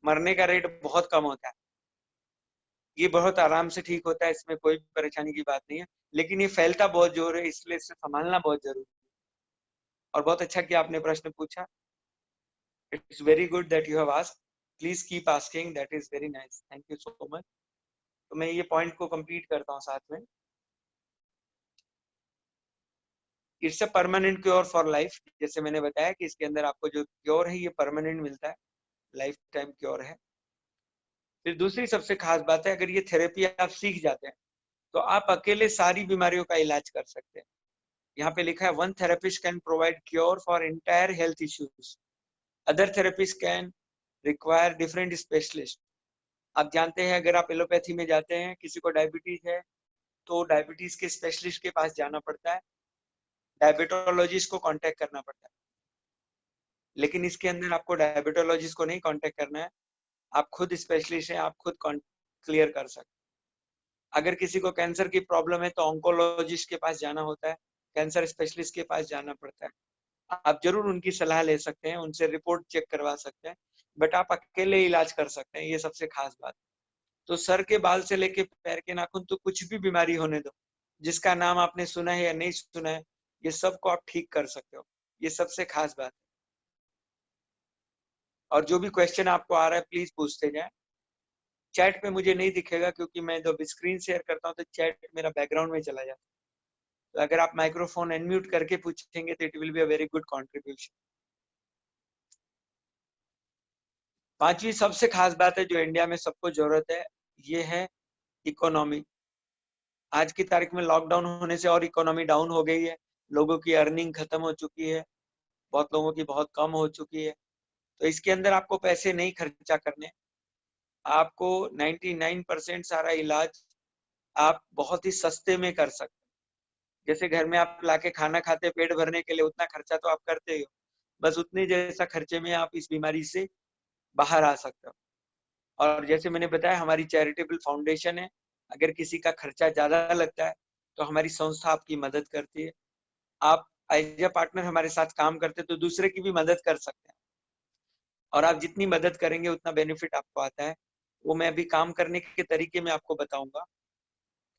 S1: मरने का रेट बहुत कम होता है। ये बहुत आराम से ठीक होता है, इसमें कोई परेशानी की बात नहीं है। लेकिन ये फैलता बहुत जोर है, इसलिए इसे संभालना बहुत जरूरी है। और बहुत अच्छा कि आपने प्रश्न पूछा। It's very good that you have asked. Please keep asking, that is very nice, thank you so much. तो मैं ये पॉइंट को कंप्लीट करता हूँ साथ में। It's a permanent cure for life. जैसे मैंने बताया कि इसके अंदर आपको जो क्योर है ये परमानेंट मिलता है, लाइफ टाइम क्योर है। फिर दूसरी सबसे खास बात है, अगर ये थेरेपी आप सीख जाते हैं तो आप अकेले सारी बीमारियों का इलाज कर सकते हैं। यहाँ पे लिखा है one therapist can provide cure for entire health issues, other therapist can require different specialist. आप जानते हैं अगर आप एलोपैथी में जाते हैं, किसी को डायबिटीज है तो डायबिटीज के स्पेशलिस्ट के पास जाना पड़ता है, डायबिटोलॉजिस्ट को कांटेक्ट करना पड़ता है। लेकिन इसके अंदर आपको डायबिटोलॉजिस्ट को नहीं कांटेक्ट करना है, आप खुद स्पेशलिस्ट हैं, आप खुद क्लियर कर सकते। अगर किसी को कैंसर की प्रॉब्लम है तो ऑन्कोलॉजिस्ट के पास जाना होता है, कैंसर स्पेशलिस्ट के पास जाना पड़ता है। आप जरूर उनकी सलाह ले सकते हैं, उनसे रिपोर्ट चेक करवा सकते हैं, बट आप अकेले इलाज कर सकते हैं, ये सबसे खास बात। तो सर के बाल से लेके पैर के नाखून, तो कुछ भी बीमारी होने दो, जिसका नाम आपने सुना है या नहीं सुना है, ये सबको आप ठीक कर सकते हो, ये सबसे खास बात है। और जो भी क्वेश्चन आपको आ रहा है प्लीज पूछते जाएं। चैट पे मुझे नहीं दिखेगा क्योंकि मैं जब स्क्रीन शेयर करता हूँ तो चैट मेरा बैकग्राउंड में चला जाता है। तो अगर आप माइक्रोफोन अनम्यूट करके पूछेंगे तो it will be a very good contribution. पांचवी सबसे खास बात है जो इंडिया में सबको जरूरत है, ये है इकोनॉमी। आज की तारीख में लॉकडाउन होने से और इकोनॉमी डाउन हो गई है, लोगों की अर्निंग खत्म हो चुकी है, बहुत लोगों की बहुत कम हो चुकी है। तो इसके अंदर आपको पैसे नहीं खर्चा करने, आपको 99% सारा इलाज आप बहुत ही सस्ते में कर सकते। जैसे घर में आप लाके खाना खाते पेट भरने के लिए, उतना खर्चा तो आप करते ही हो, बस उतने जैसा खर्चे में आप इस बीमारी से बाहर आ सकते हो। और जैसे मैंने बताया हमारी चैरिटेबल फाउंडेशन है, अगर किसी का खर्चा ज्यादा लगता है तो हमारी संस्था आपकी मदद करती है। आप एज ए पार्टनर हमारे साथ काम करते तो दूसरे की भी मदद कर सकते हैं, और आप जितनी मदद करेंगे उतना बेनिफिट आपको आता है। वो मैं अभी काम करने के तरीके में आपको बताऊंगा,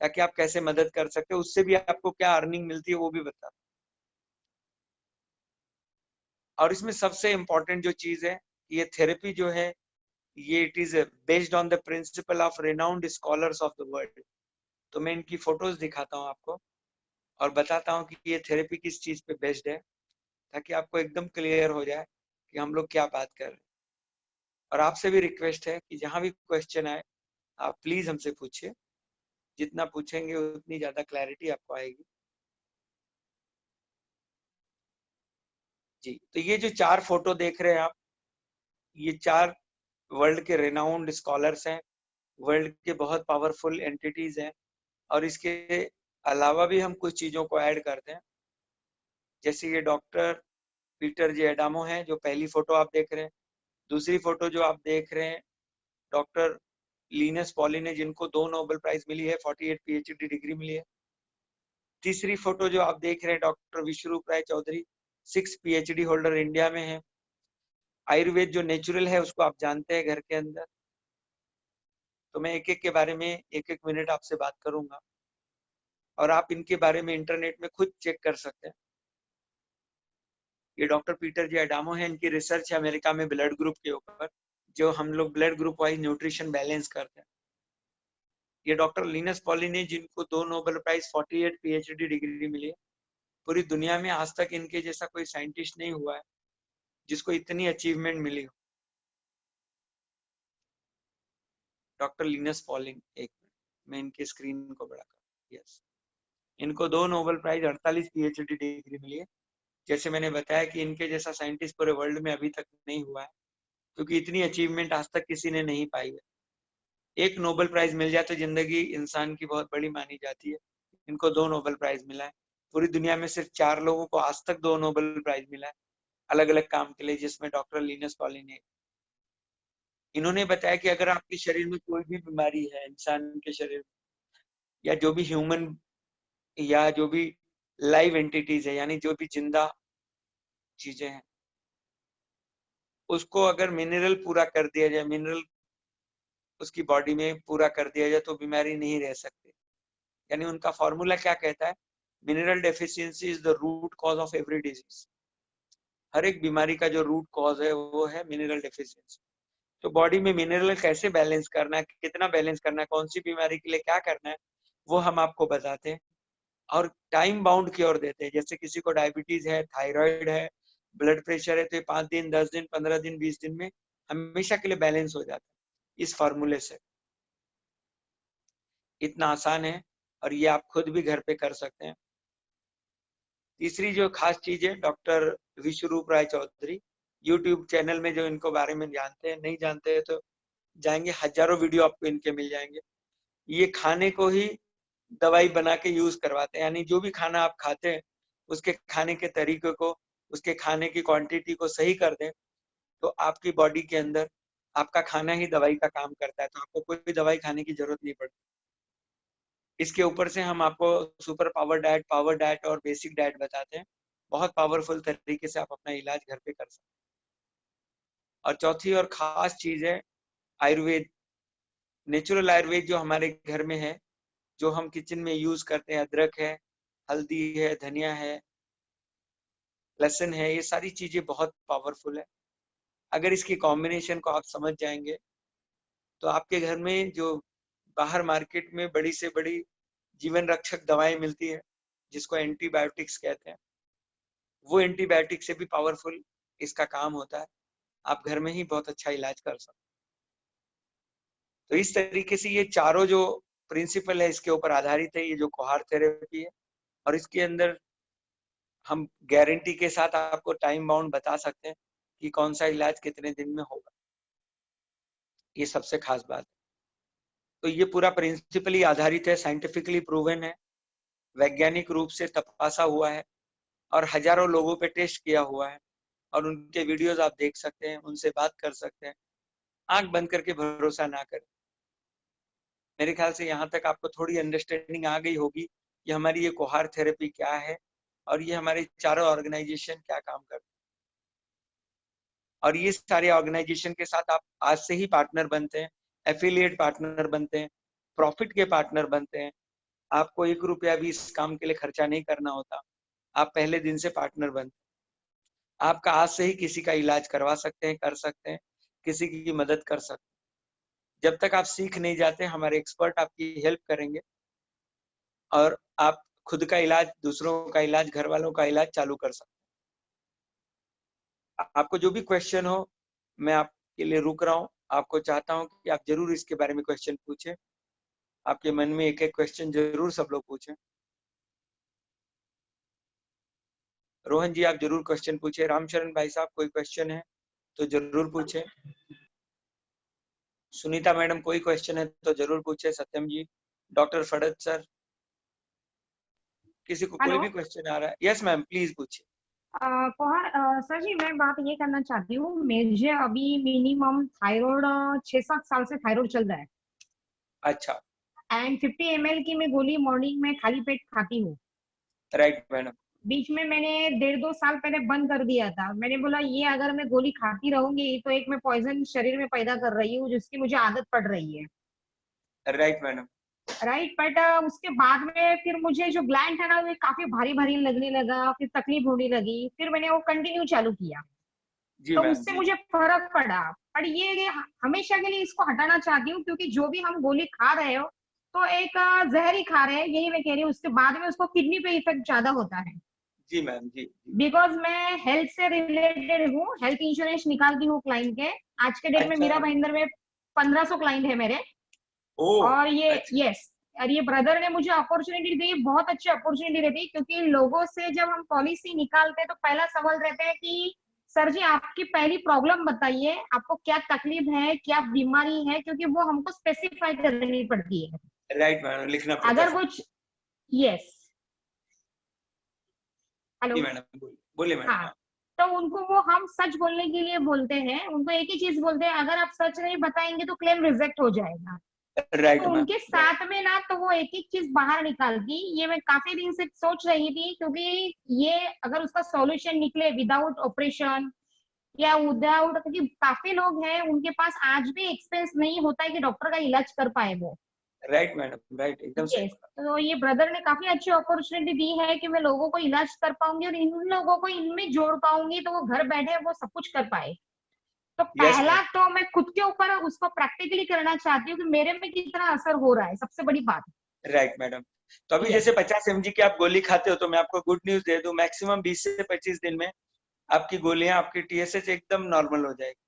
S1: ताकि आप कैसे मदद कर सकते हो, उससे भी आपको क्या अर्निंग मिलती है वो भी बता। और इसमें सबसे इम्पोर्टेंट जो चीज है, ये थेरेपी जो है, ये it is based on the principle of renowned scholars of the world. तो मैं इनकी फोटोज दिखाता हूँ आपको और बताता हूँ कि ये थेरेपी किस चीज पे बेस्ड है, ताकि आपको एकदम क्लियर हो जाए कि हम लोग क्या बात कर रहे हैं। और आपसे भी रिक्वेस्ट है कि जहां भी क्वेश्चन आए आप प्लीज हमसे पूछिए, जितना पूछेंगे उतनी ज्यादा क्लैरिटी आपको आएगी। जी, तो ये जो 4 फोटो देख रहे हैं आप, ये 4 वर्ल्ड के रेनाउंड स्कॉलर्स हैं, वर्ल्ड के बहुत पावरफुल एंटिटीज हैं। और इसके अलावा भी हम कुछ चीजों को ऐड करते हैं, जैसे ये डॉक्टर पीटर जे एडामो हैं, जो पहली फोटो आप देख रहे हैं। दूसरी फोटो जो आप देख रहे हैं, डॉक्टर लिनस पॉलिन है, जिनको 2 नोबेल प्राइज मिली है, 48 पीएचडी डिग्री मिली है। तीसरी फोटो जो आप देख रहे हैं, डॉक्टर विश्वरूप राय चौधरी, 6 पीएचडी होल्डर, इंडिया में है। आयुर्वेद जो नेचुरल है उसको आप जानते हैं घर के अंदर। तो मैं एक एक के बारे में एक एक मिनट आपसे बात करूंगा, और आप इनके बारे में इंटरनेट में खुद चेक कर सकते हैं। ये डॉक्टर पीटर जी एडामो है, इनकी रिसर्च है अमेरिका में ब्लड ग्रुप के ऊपर, जो हम लोग blood group wise nutrition balance करते हैं। ये डॉक्टर लिनस पॉलिन है, जिनको 2 नोबेल प्राइज, 48 पीएचडी डिग्री मिली है। पूरी दुनिया में आज तक इनके जैसा कोई साइंटिस्ट नहीं हुआ है जिसको इतनी अचीवमेंट मिली हो। डॉक्टर लिनस पॉलिन, एक मिनट मैं इनके स्क्रीन को बड़ा कर, यस, इनको 2 नोबेल प्राइज, 48 पीएचडी डिग्री मिली है। जैसे मैंने बताया कि इनके जैसा साइंटिस्ट पूरे वर्ल्ड में अभी तक नहीं हुआ है, क्योंकि इतनी अचीवमेंट आज तक किसी ने नहीं पाई है। एक नोबेल प्राइज मिल जाए तो जिंदगी इंसान की बहुत बड़ी मानी जाती है। इनको 2 नोबेल प्राइज मिला है। पूरी दुनिया में सिर्फ 4 लोगों को आज तक 2 नोबेल प्राइज मिला है, अलग अलग काम के लिए, जिसमें डॉक्टर लिनस पॉलिन है। इन्होंने बताया कि अगर आपके शरीर में कोई भी बीमारी है, इंसान के शरीर में, या जो भी ह्यूमन या जो भी लाइव एंटिटीज है, यानी जो भी जिंदा चीजें हैं, उसको अगर मिनरल पूरा कर दिया जाए, मिनरल उसकी बॉडी में पूरा कर दिया जाए, तो बीमारी नहीं रह सकती। यानी उनका फॉर्मूला क्या कहता है, mineral deficiency is the root cause of every disease. हर एक बीमारी का जो रूट कॉज है वो है मिनरल डेफिशिएंसी। तो बॉडी में मिनरल कैसे बैलेंस करना है, कितना बैलेंस करना है, कौन सी बीमारी के लिए क्या करना है, वो हम आपको बताते हैं। और टाइम बाउंड क्योर देते हैं। जैसे किसी को डायबिटीज है, थायराइड है, ब्लड प्रेशर है, तो 5 दिन, 10 दिन, 15 दिन, 20 दिन में हमेशा के लिए बैलेंस हो जाता है इस फॉर्मूले से। इतना आसान है, और ये आप खुद भी घर पे कर सकते हैं। तीसरी जो खास चीज है, डॉक्टर विश्वरूप राय चौधरी, यूट्यूब चैनल में जो इनको बारे में जानते हैं, नहीं जानते हैं तो जाएंगे, हजारों वीडियो आपको इनके मिल जाएंगे। ये खाने को ही दवाई बना के यूज करवाते हैं, यानी जो भी खाना आप खाते हैं उसके खाने के तरीके को, उसके खाने की क्वांटिटी को सही कर दें, तो आपकी बॉडी के अंदर आपका खाना ही दवाई का काम करता है, तो आपको कोई दवाई खाने की जरूरत नहीं पड़ती। इसके ऊपर से हम आपको सुपर पावर डाइट और बेसिक डाइट बताते हैं। बहुत पावरफुल तरीके से आप अपना इलाज घर पे कर सकते हैं। और चौथी और खास चीज है आयुर्वेद, नेचुरल आयुर्वेद जो हमारे घर में है, जो हम किचन में यूज करते हैं। अदरक है, हल्दी है, धनिया है, लहसुन है, ये सारी चीजें बहुत पावरफुल है। अगर इसकी कॉम्बिनेशन को आप समझ जाएंगे तो आपके घर में जो बाहर मार्केट में बड़ी से बड़ी जीवन रक्षक दवाएं मिलती है, जिसको एंटीबायोटिक्स कहते हैं, वो एंटीबायोटिक से भी पावरफुल इसका काम होता है। आप घर में ही बहुत अच्छा इलाज कर सकते हैं। तो इस तरीके से ये चारों जो प्रिंसिपल है इसके ऊपर आधारित है, ये जो कोहार थेरेपी है। और इसके अंदर हम गारंटी के साथ आपको टाइम बाउंड बता सकते हैं कि कौन सा इलाज कितने दिन में होगा, ये सबसे खास बात है। तो ये पूरा प्रिंसिपली आधारित है, साइंटिफिकली प्रूवन है, वैज्ञानिक रूप से तपासा हुआ है और हजारों लोगों पे टेस्ट किया हुआ है और उनके वीडियोस आप देख सकते हैं, उनसे बात कर सकते हैं। आंख बंद करके भरोसा ना करें। मेरे ख्याल से यहाँ तक आपको थोड़ी अंडरस्टैंडिंग आ गई होगी कि हमारी ये कोहार थेरेपी क्या है और ये हमारे चारों ऑर्गेनाइजेशन क्या काम करते हैं। और ये सारे ऑर्गेनाइजेशन के साथ आप आज से ही पार्टनर बनते हैं, एफिलिएट पार्टनर बनते हैं, प्रॉफिट के पार्टनर बनते हैं। आपको 1 रुपया भी इस काम के लिए खर्चा नहीं करना होता, आप पहले दिन से पार्टनर बनते हैं। आपका आज से ही किसी का इलाज करवा सकते हैं, कर सकते हैं, किसी की मदद कर सकते हैं। जब तक आप सीख नहीं जाते, हमारे एक्सपर्ट आपकी हेल्प करेंगे और आप खुद का इलाज, दूसरों का इलाज, घर वालों का इलाज चालू कर सकते हैं। आपको जो भी क्वेश्चन हो, मैं आपके लिए रुक रहा हूँ। आपको चाहता हूँ कि आप जरूर इसके बारे में क्वेश्चन पूछें। आपके मन में एक एक क्वेश्चन जरूर सब लोग पूछें। रोहन जी आप जरूर क्वेश्चन पूछे। रामचरण भाई साहब कोई क्वेश्चन है तो जरूर पूछे। सुनीता मैडम कोई क्वेश्चन है तो जरूर पूछे। सत्यम जी, डॉक्टर फड़द सर, किसी को कोई भी क्वेश्चन आ रहा है? यस मैम, प्लीज पूछिए।
S2: सर जी मैं बात ये करना चाहती हूँ, मुझे अभी मिनिमम थायराइड 6-7 साल से थायराइड चल रहा है।
S1: अच्छा।
S2: एंड 50 ml की मैं गोली मॉर्निंग में खाली पेट खाती हूँ।
S1: Right madam.
S2: बीच में मैंने 1.5-2 साल पहले बंद कर दिया था। मैंने बोला ये अगर मैं गोली खाती रहूंगी तो एक मैं पॉइजन शरीर में पैदा कर रही हूँ जिसकी मुझे आदत पड़ रही है।
S1: Right madam.
S2: राइट, बट उसके बाद में फिर मुझे जो ग्लैंड है ना वो काफी भारी भारी लगने लगा, फिर तकलीफ होने लगी, फिर मैंने वो कंटिन्यू चालू किया।
S1: जी
S2: तो
S1: मैम
S2: उससे
S1: जी।
S2: मुझे फर्क पड़ा। पर ये हमेशा के लिए इसको हटाना चाहती हूँ, क्योंकि जो भी हम गोली खा रहे हो तो एक जहर ही खा रहे हैं, यही मैं कह रही हूँ। उसके बाद में उसको किडनी पे इफेक्ट ज्यादा होता है।
S1: जी मैम जी।
S2: बिकॉज मैं हेल्थ से रिलेटेड हूँ, हेल्थ इंश्योरेंस निकालती हूँ क्लाइंट के। आज के डेट में
S1: अच्छा।
S2: मीरा भाईंदर में 1500 क्लाइंट है मेरे।
S1: ओ,
S2: और ये
S1: अच्छा।
S2: यस, और ये ब्रदर ने मुझे अपॉर्चुनिटी दी, बहुत अच्छी अपॉर्चुनिटी रहती, क्योंकि लोगों से जब हम पॉलिसी निकालते हैं तो पहला सवाल रहता है कि सर जी आपकी पहली प्रॉब्लम बताइए, आपको क्या तकलीफ है, क्या बीमारी है, क्योंकि वो हमको स्पेसिफाई करनी पड़ती है।
S1: राइट मैडम, लिखना पड़ता
S2: अगर
S1: है।
S2: कुछ यस, हेलो,
S1: जी मैडम, बोलिए मैडम।
S2: हाँ, तो उनको वो हम सच बोलने के लिए बोलते हैं। उनको एक ही चीज बोलते हैं, अगर आप सच नहीं बताएंगे तो क्लेम रिजेक्ट हो जाएगा।
S1: राइट
S2: तो
S1: मैम।
S2: उनके साथ में ना तो वो एक एक चीज बाहर निकालती। ये मैं काफी दिन से सोच रही थी, क्योंकि ये अगर उसका सॉल्यूशन निकले विदाउट ऑपरेशन या विदाउट, क्योंकि काफी लोग हैं उनके पास आज भी एक्सपेंस नहीं होता है कि डॉक्टर का इलाज कर पाए वो।
S1: राइट मैडम, राइट, एकदम सही
S2: यस,
S1: बोला।
S2: तो ये ब्रदर ने काफी अच्छी अपॉर्चुनिटी दी है कि मैं लोगों को इलाज कर पाऊंगी और इन लोगों को इनमें जोड़ पाऊंगी, तो वो घर बैठे वो सब कुछ कर पाए। तो
S1: यस
S2: पहला
S1: मैम।
S2: तो मैं खुद के ऊपर उसको प्रैक्टिकली करना चाहती हूँ कि मेरे में कितना असर हो रहा है, सबसे बड़ी बात।
S1: Right madam. तो अभी
S2: यस,
S1: जैसे 50 mg की आप गोली खाते हो, तो मैं आपको गुड न्यूज दे दूं, मैक्सिमम 20 से 25 दिन में आपकी गोलियां, आपकी TSH एकदम नॉर्मल हो जाएगी।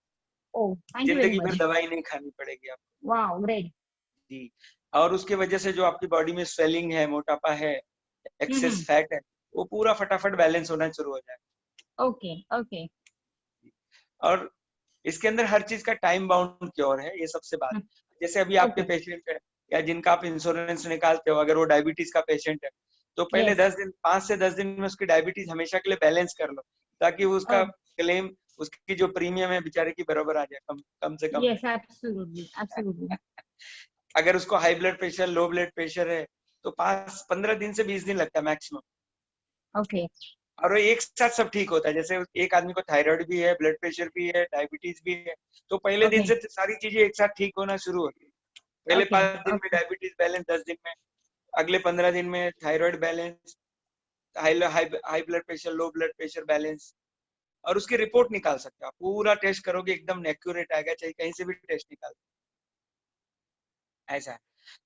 S2: ओह थैंक यू वेरी
S1: जिंदगी भर
S2: मच,
S1: दवाई नहीं खानी पड़ेगी आपको।
S2: Wow great.
S1: जी। और उसके वजह से जो आपकी बॉडी में स्वेलिंग है, मोटापा है, एक्सेस फैट है, वो पूरा फटाफट बैलेंस होना शुरू हो जाएगा।
S2: Okay okay.
S1: और इसके अंदर हर चीज का टाइम बाउंड क्योर है, ये सबसे बात। जैसे अभी आपके
S2: ओके,
S1: पेशेंट है या जिनका आप इंश्योरेंस निकालते हो, अगर वो डायबिटीज का पेशेंट है, तो पहले
S2: यस,
S1: 10 दिन, 5 से 10 दिन में उसकी डायबिटीज हमेशा के लिए बैलेंस कर लो, ताकि वो उसका क्लेम, उसकी जो प्रीमियम है बेचारे की बराबर आ जाए, कम से कम में।
S2: Yes, absolutely absolutely.
S1: अगर उसको high blood pressure, low blood pressure है, तो 15 दिन से 20 दिन लगता है मैक्सिमम।
S2: ओके
S1: और वो एक साथ सब ठीक होता है। जैसे एक आदमी को थायराइड भी है, ब्लड प्रेशर भी है, डायबिटीज भी है, तो पहले दिन
S2: ओके
S1: से सारी चीजें एक साथ ठीक होना शुरू होती है। पहले
S2: ओके
S1: 5 दिन में
S2: ओके
S1: डायबिटीज बैलेंस, 10 दिन में, अगले 15 दिन में thyroid balance, high blood pressure, low blood pressure balance. और उसकी रिपोर्ट निकाल सकते हो आप, पूरा टेस्ट करोगे एकदम एक्यूरेट आएगा, चाहे कहीं से भी टेस्ट निकाल, ऐसा है।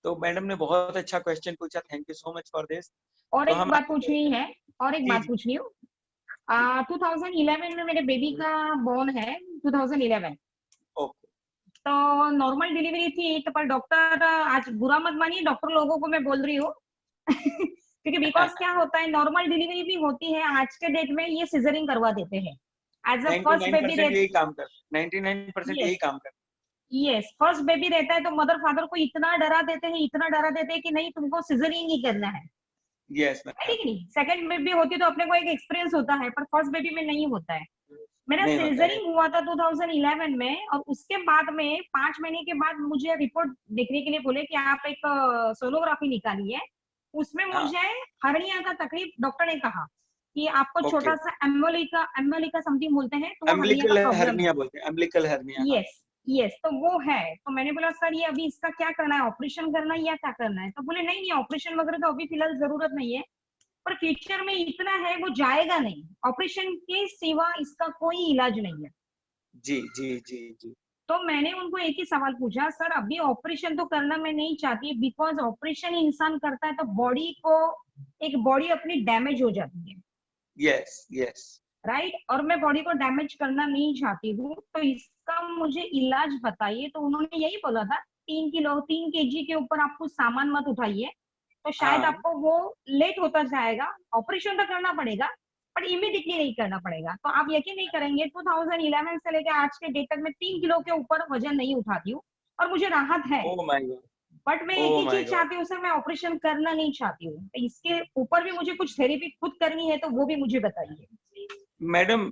S1: तो मैडम ने बहुत अच्छा क्वेश्चन पूछा, thank you so much for this.
S2: और
S1: तो
S2: एक
S1: हम
S2: बात पूछनी है, और एक
S1: जी
S2: बात
S1: जी
S2: पूछनी हूँ।
S1: जी
S2: 2011 में मेरे बेबी का बॉर्न है, 2011।
S1: ओके।
S2: तो नॉर्मल डिलीवरी थी, तो पर डॉक्टर, आज बुरा मत मानिए, डॉक्टर लोगों को मैं बोल रही हूँ क्योंकि बिकॉज क्या होता है, नॉर्मल डिलीवरी भी होती है आज के डेट में, ये सिजरिंग करवा देते हैं एज अ फर्स्ट बेबी
S1: 99% यही काम कर 99% यही काम कर
S2: यस, फर्स्ट बेबी रहता है तो मदर फादर को इतना डरा देते हैं, इतना डरा देते हैं कि नहीं तुमको सिजरिंग ही करना है।
S1: यस
S2: ठीक नहीं, सेकंड बेबी होती तो अपने को एक एक्सपीरियंस होता है, पर फर्स्ट बेबी में नहीं होता है। मेरा
S1: नहीं होता है।
S2: सिजरिंग हुआ था 2011 में, और उसके बाद में 5 महीने के बाद मुझे रिपोर्ट देखने के लिए बोले कि आप एक सोनोग्राफी निकालिए। उसमें
S1: हाँ।
S2: मुझे हर्निया का तकलीफ, डॉक्टर ने कहा कि आपको
S1: ओके।
S2: छोटा सा एम्बोलिका समथिंग बोलते हैं, तो वो हर्निया
S1: अम्बिलिकल
S2: का प्रॉब्लम है।
S1: हर्निया बोलते हैं, अम्बिलिकल हर्निया।
S2: यस यस, तो वो है। तो मैंने बोला सर ये अभी इसका क्या करना है, ऑपरेशन करना है या क्या करना है? तो बोले नहीं नहीं, ऑपरेशन वगैरह तो अभी फिलहाल जरूरत नहीं है, पर फ्यूचर में इतना है वो जाएगा नहीं, ऑपरेशन के सिवा इसका कोई इलाज नहीं है।
S1: जी जी जी जी।
S2: तो मैंने उनको एक ही सवाल पूछा, सर अभी ऑपरेशन तो करना मैं नहीं चाहती, बिकॉज ऑपरेशन इंसान करता है तो बॉडी को, एक बॉडी अपनी डैमेज हो जाती है।
S1: Yes yes.
S2: राइट, और मैं बॉडी को डैमेज करना नहीं चाहती हूँ, तो इसका मुझे इलाज बताइए। तो उन्होंने यही बोला था 3 kg के ऊपर आप कुछ सामान मत उठाइए, तो शायद
S1: हाँ।
S2: आपको वो लेट होता जाएगा, ऑपरेशन तो करना पड़ेगा पर इमीडिएटली नहीं करना पड़ेगा। तो आप यकीन नहीं करेंगे, 2011 से लेकर आज के डेट तक मैं 3 किलो के ऊपर वजन नहीं उठाती हूँ और मुझे राहत है।
S1: Oh my God.
S2: बट मैं एक
S1: ओह
S2: ही
S1: माय
S2: चीज
S1: गॉड।
S2: चाहती हूँ सर, मैं ऑपरेशन करना नहीं चाहती हूँ, तो इसके ऊपर भी मुझे कुछ थेरेपी खुद करनी है, तो वो भी मुझे बताइए।
S1: मैडम,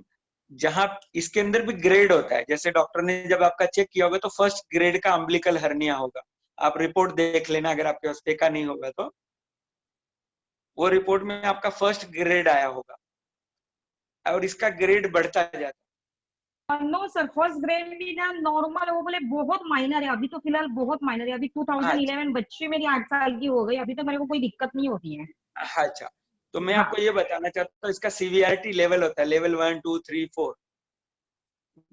S1: जहाँ इसके अंदर भी ग्रेड होता है, जैसे डॉक्टर ने जब आपका चेक किया होगा तो फर्स्ट ग्रेड का अम्बिलिकल हर्निया होगा। आप रिपोर्ट देख लेना, अगर आपके पास देखा नहीं होगा तो वो रिपोर्ट में आपका फर्स्ट ग्रेड आया होगा, और इसका ग्रेड बढ़ता जाता
S2: नो सर, फर्स्ट ग्रेड भी ना नॉर्मल, वो बोले बहुत माइनर है, अभी तो फिलहाल बहुत माइनर है। अभी
S1: है।
S2: 2011 बच्ची मेरी 8 साल की हो गई, अभी तो मेरे को कोई दिक्कत नहीं होती है।
S1: अच्छा, तो मैं
S2: हाँ
S1: आपको ये बताना चाहता हूँ, इसका सीवियरिटी लेवल होता है, लेवल 1 2 3 4,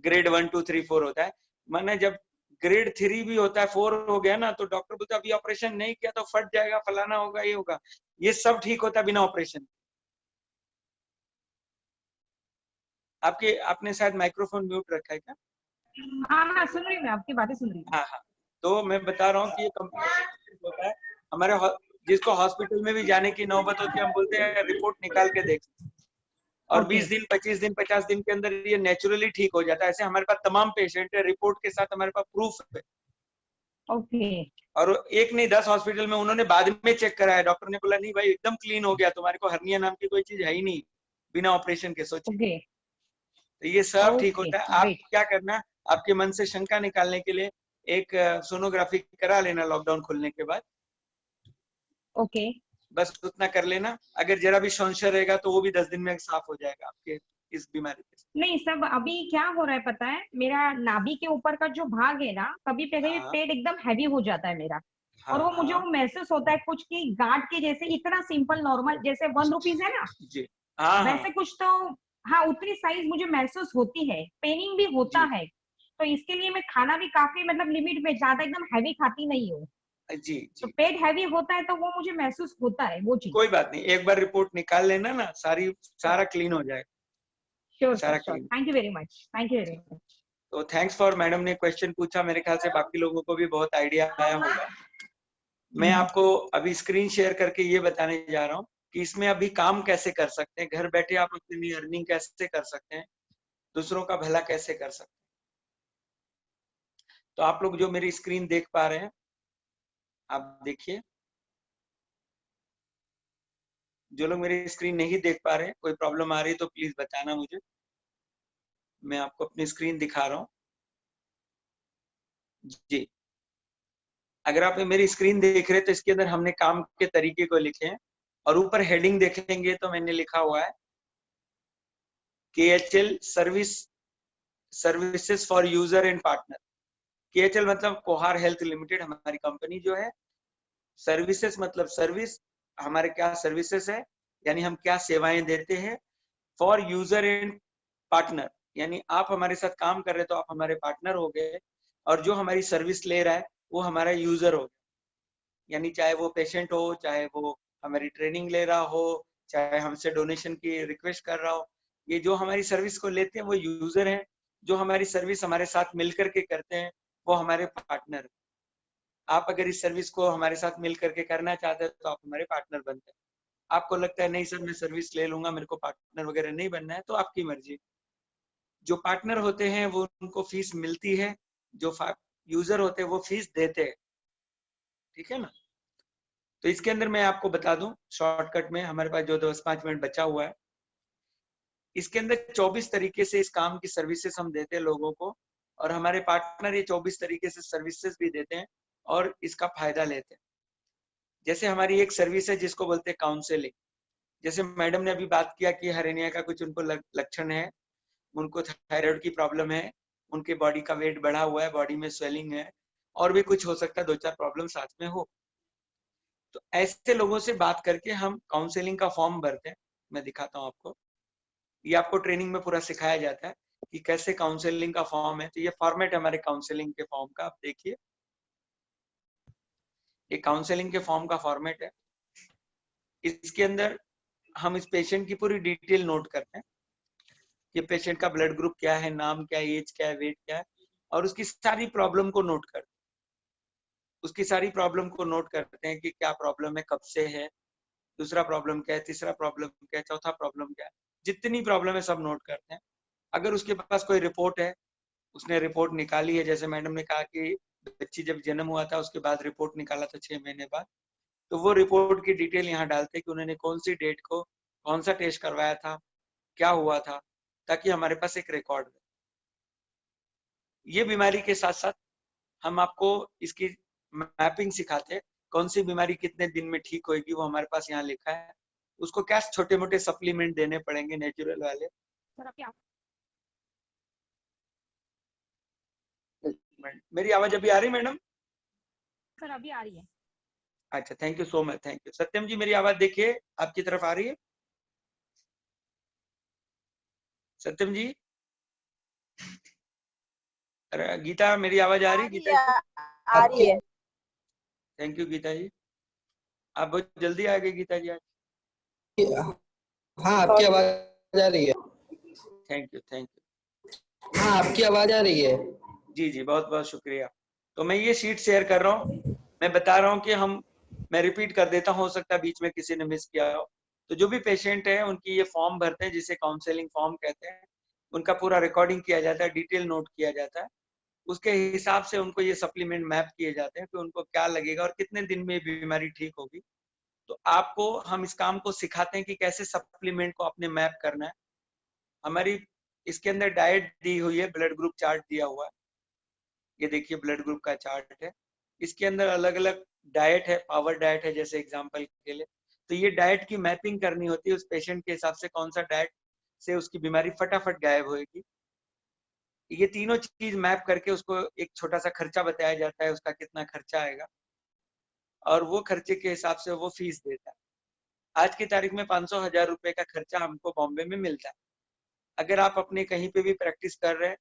S1: ग्रेड 1 2 3 4 होता है। माने जब ग्रेड 3 भी होता है, 4 हो गया ना, तो डॉक्टर बोलता है अभी ऑपरेशन नहीं किया तो फट जाएगा, फलाना होगा, ये होगा। ये सब ठीक होता है बिना ऑपरेशन। आपने शायद माइक्रोफोन म्यूट रखा है क्या?
S2: हाँ हाँ, सुन रही हूँ, मैं आपकी बातें सुन रही हूँ।
S1: हाँ हाँ, तो मैं बता रहा हूँ कि ये कंप्लीट होता है हमारे जिसको हॉस्पिटल में भी जाने की नौबत होती है, हम बोलते हैं रिपोर्ट निकाल के देख, और 20 दिन 25 दिन 50 दिन के अंदर ये नेचुरली ठीक हो जाता है। ऐसे हमारे पास तमाम पेशेंट है, रिपोर्ट के साथ हमारे पास प्रूफ है।
S2: ओके।
S1: और एक नहीं 10 हॉस्पिटल में उन्होंने बाद में चेक कराया, डॉक्टर ने बोला नहीं भाई एकदम क्लीन हो गया, तुम्हारे को हर्निया नाम की कोई चीज है ही नहीं, बिना ऑपरेशन के सोचिए।
S2: ओके
S1: तो ये सब ठीक
S2: ओके,
S1: होता है। आप
S2: ग्रेट।
S1: क्या करना, आपके मन से शंका निकालने के लिए एक सोनोग्राफी करा लेना लॉकडाउन खुलने के बाद,
S2: ओके,
S1: बस उतना कर लेना। अगर जरा भी संशय रहेगा तो वो भी 10 दिन में साफ हो जाएगा आपके इस बीमारी से।
S2: नहीं सब अभी क्या हो रहा है पता है, मेरा नाभि के ऊपर का जो भाग है ना, कभी कभी
S1: हाँ
S2: पेट एकदम हैवी हो जाता है मेरा, और
S1: हाँ
S2: वो मुझे
S1: हाँ
S2: वो महसूस होता है कुछ की गांठ के जैसे, इतना सिंपल नॉर्मल जैसे 1 रुपीज है ना,
S1: जी। हाँ हाँ
S2: वैसे कुछ तो, हाँ उतनी साइज मुझे महसूस होती है, पेनिंग भी होता
S1: जी
S2: है। तो इसके लिए मैं खाना भी काफी मतलब लिमिट में, ज्यादा एकदम हैवी खाती नहीं हूँ।
S1: जी
S2: तो
S1: जी।
S2: पेट हैवी होता है तो वो मुझे महसूस होता है वो चीज।
S1: कोई बात नहीं, एक बार रिपोर्ट निकाल लेना ना, सारा क्लीन हो जाएगा,
S2: श्योर सर,
S1: सारा
S2: sure,
S1: clean.
S2: Thank you very much, thank you very much.
S1: तो थैंक्स फॉर, मैडम ने क्वेश्चन पूछा, मेरे ख्याल से बाकी लोगों को भी बहुत आइडिया आया होगा। मैं आपको अभी स्क्रीन शेयर करके ये बताने जा रहा हूँ कि इसमें अभी काम कैसे कर सकते हैं, घर बैठे आप अपनी अर्निंग कैसे कर सकते हैं, दूसरों का भला कैसे कर सकते हैं। तो आप लोग जो मेरी स्क्रीन देख पा रहे हैं, आप देखिए। जो लोग मेरी स्क्रीन नहीं देख पा रहे हैं, कोई प्रॉब्लम आ रही है तो प्लीज बताना मुझे, मैं आपको अपनी स्क्रीन दिखा रहा हूँ। जी, अगर आप मेरी स्क्रीन देख रहे हैं तो इसके अंदर हमने काम के तरीके को लिखे हैं, और ऊपर हेडिंग देखेंगे तो मैंने लिखा हुआ है KHL services for user and partner. KHL मतलब कोहार हेल्थ लिमिटेड हमारी कंपनी जो है, सर्विसेज मतलब सर्विस, हमारे क्या सर्विसेज है, यानी हम क्या सेवाएं देते हैं, फॉर यूजर एंड पार्टनर, यानी आप हमारे साथ काम कर रहे हैं तो आप हमारे पार्टनर हो गए, और जो हमारी सर्विस ले रहा है वो हमारा यूजर हो गया, यानी चाहे वो पेशेंट हो, चाहे वो हमारी ट्रेनिंग ले रहा हो, चाहे हमसे डोनेशन की रिक्वेस्ट कर रहा हो, ये जो हमारी सर्विस को लेते हैं वो यूजर हैं, जो हमारी सर्विस हमारे साथ मिलकर के करते हैं वो हमारे पार्टनर है। आप अगर इस सर्विस को हमारे साथ मिल करके करना चाहते हैं तो आप हमारे पार्टनर बनते हैं। आपको लगता है नहीं सर मैं सर्विस ले लूंगा, मेरे को पार्टनर वगैरह नहीं बनना है, तो आपकी मर्जी। जो पार्टनर होते हैं वो उनको फीस मिलती है, जो यूजर होते हैं वो फीस देते हैं, ठीक है ना। तो इसके अंदर मैं आपको बता दूं शॉर्टकट में, हमारे पास जो 10-5 मिनट बचा हुआ है, इसके अंदर 24 तरीके से इस काम की सर्विसेज हम देते हैं लोगों को, और हमारे पार्टनर ये 24 तरीके से सर्विसेज भी देते हैं और इसका फायदा लेते हैं। जैसे हमारी एक सर्विस है जिसको बोलते हैं काउंसलिंग। जैसे मैडम ने अभी बात किया कि हर्निया का कुछ उनको लक्षण है, उनको थायराइड की प्रॉब्लम है, उनके बॉडी का वेट बढ़ा हुआ है, बॉडी में स्वेलिंग है, और भी कुछ हो सकता है, 2-4 प्रॉब्लम साथ में हो। तो ऐसे लोगों से बात करके हम काउंसलिंग का फॉर्म भरते हैं। मैं दिखाता हूँ आपको, ये आपको ट्रेनिंग में पूरा सिखाया जाता है कि कैसे काउंसलिंग का फॉर्म है। तो ये फॉर्मेट है हमारे काउंसलिंग के फॉर्म का, आप देखिए ये काउंसलिंग के फॉर्म का फॉर्मेट है। इसके अंदर हम इस पेशेंट की पूरी डिटेल नोट करते हैं कि पेशेंट का ब्लड ग्रुप क्या है, नाम क्या है, एज क्या है, वेट क्या है, और उसकी सारी प्रॉब्लम को नोट करते हैं। उसकी सारी प्रॉब्लम को नोट करते हैं कि क्या प्रॉब्लम है, कब से है, दूसरा प्रॉब्लम क्या है, तीसरा प्रॉब्लम क्या है, चौथा प्रॉब्लम क्या है, जितनी प्रॉब्लम है सब नोट करते हैं। अगर उसके पास कोई रिपोर्ट है, उसने रिपोर्ट निकाली है, जैसे मैडम ने कहा कि बच्ची जब जन्म हुआ था उसके बाद रिपोर्ट निकाला था 6 महीने बाद, तो वो रिपोर्ट की डिटेल यहाँ डालते हैं कि उन्होंने कौन सी डेट को कौन सा टेस्ट करवाया था, क्या हुआ था, ताकि हमारे पास एक रिकॉर्ड है। ये बीमारी के साथ साथ हम आपको इसकी मैपिंग सिखाते हैं, कौन सी बीमारी कितने दिन में ठीक होगी, वो हमारे पास यहाँ लिखा है। उसको क्या छोटे मोटे सप्लीमेंट देने पड़ेंगे नेचुरल वाले। मेरी आवाज अभी आ रही मैडम?
S2: सर अभी आ रही है।
S1: अच्छा, thank you so much, thank you. Satyam ji मेरी आवाज देखिए, आपकी तरफ आ रही है? सत्यम जी, अरे गीता मेरी आवाज आ रही है? गीता जी
S5: आ रही है।
S1: थैंक यू गीता जी, आप बहुत जल्दी आ गए गीता जी आज।
S4: हाँ आपकी आवाज आ रही है।
S1: Thank you, thank you.
S4: हाँ आपकी आवाज आ रही है।
S1: जी जी, बहुत बहुत शुक्रिया। तो मैं ये शीट शेयर कर रहा हूँ, मैं बता रहा हूँ कि मैं रिपीट कर देता हूँ, हो सकता है बीच में किसी ने मिस किया हो। तो जो भी पेशेंट है उनकी ये फॉर्म भरते हैं जिसे काउंसलिंग फॉर्म कहते हैं, उनका पूरा रिकॉर्डिंग किया जाता है, डिटेल नोट किया जाता है, उसके हिसाब से उनको ये सप्लीमेंट मैप किए जाते हैं कि उनको क्या लगेगा और कितने दिन में बीमारी ठीक होगी। तो आपको हम इस काम को सिखाते हैं कि कैसे सप्लीमेंट को अपने मैप करना है। हमारी इसके अंदर डाइट दी हुई है, ब्लड ग्रुप चार्ट दिया हुआ है, ये देखिए ब्लड ग्रुप का चार्ट है। इसके अंदर अलग अलग डाइट है, पावर डाइट है जैसे एग्जांपल के लिए। तो ये डाइट की मैपिंग करनी होती है उस पेशेंट के हिसाब से, कौन सा डाइट से उसकी बीमारी फटाफट गायब होगी। ये तीनों चीज मैप करके उसको एक छोटा सा खर्चा बताया जाता है, उसका कितना खर्चा आएगा, और वो खर्चे के हिसाब से वो फीस देता है। आज की तारीख में 500-1000 रुपए का खर्चा हमको बॉम्बे में मिलता है। अगर आप अपने कहीं पे भी प्रैक्टिस कर रहे हैं,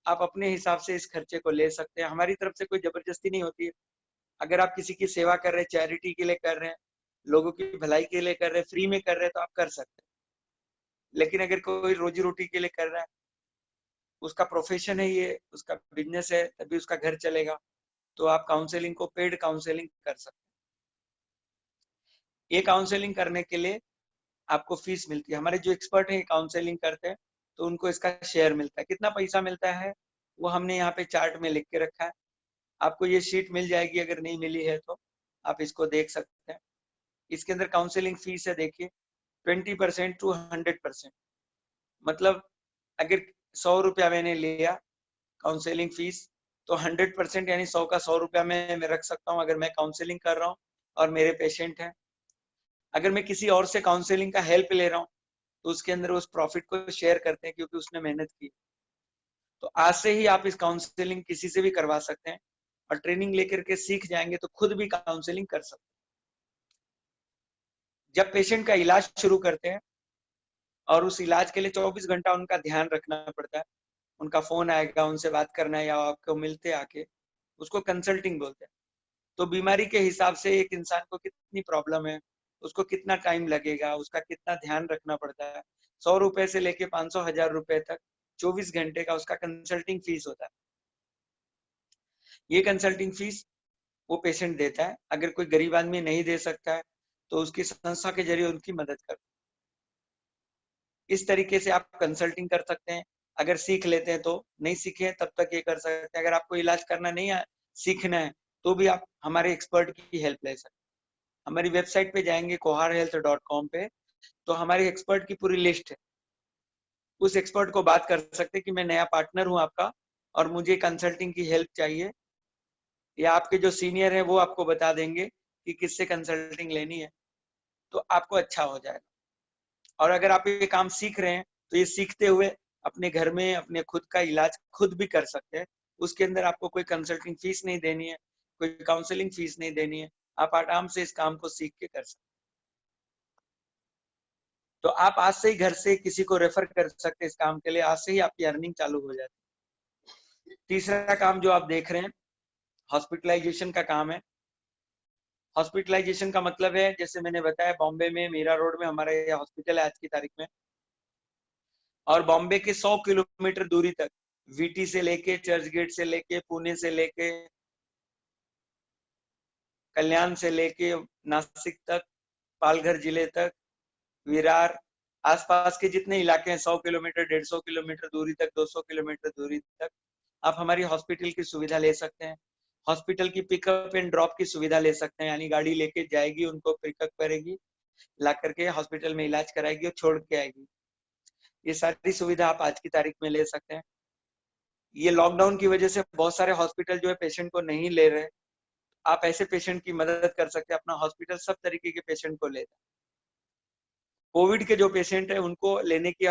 S1: आप अपने हिसाब से इस खर्चे को ले सकते हैं, हमारी तरफ से कोई जबरदस्ती नहीं होती है। अगर आप किसी की सेवा कर रहे हैं, चैरिटी के लिए कर रहे हैं, लोगों की भलाई के लिए कर रहे हैं, फ्री में कर रहे हैं, तो आप कर सकते हैं। लेकिन अगर कोई रोजी रोटी के लिए कर रहा है, उसका प्रोफेशन है ये, उसका बिजनेस है, तभी उसका घर चलेगा, तो आप काउंसलिंग को पेड काउंसलिंग कर सकते हैं। ये काउंसलिंग करने के लिए आपको फीस मिलती है। हमारे जो एक्सपर्ट हैं काउंसलिंग करते हैं तो उनको इसका शेयर मिलता है। कितना पैसा मिलता है वो हमने यहाँ पे चार्ट में लिख के रखा है, आपको ये शीट मिल जाएगी, अगर नहीं मिली है तो आप इसको देख सकते हैं। इसके अंदर काउंसलिंग फीस है, देखिए 20% to 100%। मतलब अगर 100 रुपया मैंने लिया काउंसलिंग फीस, तो 100% यानी 100 का 100 रुपया मैं रख सकता हूँ अगर मैं काउंसलिंग कर रहा हूँ और मेरे पेशेंट हैं। अगर मैं किसी और से काउंसलिंग का हेल्प ले रहा हूँ तो उसके अंदर उस प्रॉफिट को शेयर करते हैं, क्योंकि उसने मेहनत की। तो आज से ही आप इस काउंसलिंग किसी से भी करवा सकते हैं, और ट्रेनिंग लेकर के सीख जाएंगे तो खुद भी काउंसलिंग कर सकते हैं। जब पेशेंट का इलाज शुरू करते हैं, और उस इलाज के लिए 24 घंटा उनका ध्यान रखना पड़ता है, उनका फोन आएगा, उनसे बात करना है या आपको मिलते आके, उसको कंसल्टिंग बोलते हैं। तो बीमारी के हिसाब से एक इंसान को कितनी प्रॉब्लम है, उसको कितना टाइम लगेगा, उसका कितना ध्यान रखना पड़ता है, 100 रुपए से लेके 500-1000 रुपए तक 24 घंटे का उसका कंसल्टिंग फीस होता है। ये कंसल्टिंग फीस वो पेशेंट देता है। अगर कोई गरीब आदमी नहीं दे सकता है तो उसकी संस्था के जरिए उनकी मदद कर, इस तरीके से आप कंसल्टिंग कर सकते हैं। अगर सीख लेते हैं तो, नहीं सीखे तब तक ये कर सकते हैं। अगर आपको इलाज करना नहीं है, सीखना है, तो भी आप हमारे एक्सपर्ट की हेल्प ले सकते हैं। हमारी वेबसाइट पे जाएंगे koharhealth.com पे, तो हमारे एक्सपर्ट की पूरी लिस्ट है। उस एक्सपर्ट को बात कर सकते हैं कि मैं नया पार्टनर हूं आपका और मुझे कंसल्टिंग की हेल्प चाहिए, या आपके जो सीनियर है वो आपको बता देंगे कि किससे कंसल्टिंग लेनी है, तो आपको अच्छा हो जाएगा। और अगर आप ये काम सीख रहे हैं तो ये सीखते हुए अपने घर में अपने खुद का इलाज खुद भी कर सकते हैं। उसके अंदर आपको कोई कंसल्टिंग फीस नहीं देनी है, कोई काउंसलिंग फीस नहीं देनी है, आप आराम से इस काम को सीख के कर सकते हैं। तो आप आज से ही घर से किसी को रेफर कर सकते हैं इस काम के लिए, आज से ही आपकी अर्निंग चालू हो जाती है। तीसरा काम जो आप देख रहे हैं हॉस्पिटलाइजेशन का काम है। हॉस्पिटलाइजेशन का मतलब है, जैसे मैंने बताया, बॉम्बे में मीरा रोड में हमारा ये हॉस्पिटल है आज की तारीख में, और बॉम्बे के 100 किलोमीटर दूरी तक, वीटी से लेके, चर्च गेट से लेके, पुणे से लेके, कल्याण से लेके नासिक तक, पालघर जिले तक, विरार, आसपास के जितने इलाके हैं 100 किलोमीटर, 150 किलोमीटर दूरी तक, 200 किलोमीटर दूरी तक आप हमारी हॉस्पिटल की सुविधा ले सकते हैं। हॉस्पिटल की पिकअप एंड ड्रॉप की सुविधा ले सकते हैं, यानी गाड़ी लेके जाएगी, उनको पिकअप करेगी, ला करके हॉस्पिटल में इलाज कराएगी और छोड़ के आएगी। ये सारी सुविधा आप आज की तारीख में ले सकते हैं। ये लॉकडाउन की वजह से बहुत सारे हॉस्पिटल जो है पेशेंट को नहीं ले रहे, आप ऐसे पेशेंट की मदद कर सकते हैं। अपना हॉस्पिटल सब तरीके के पेशेंट को लेता है। कोविड के जो पेशेंट है उनको लेने की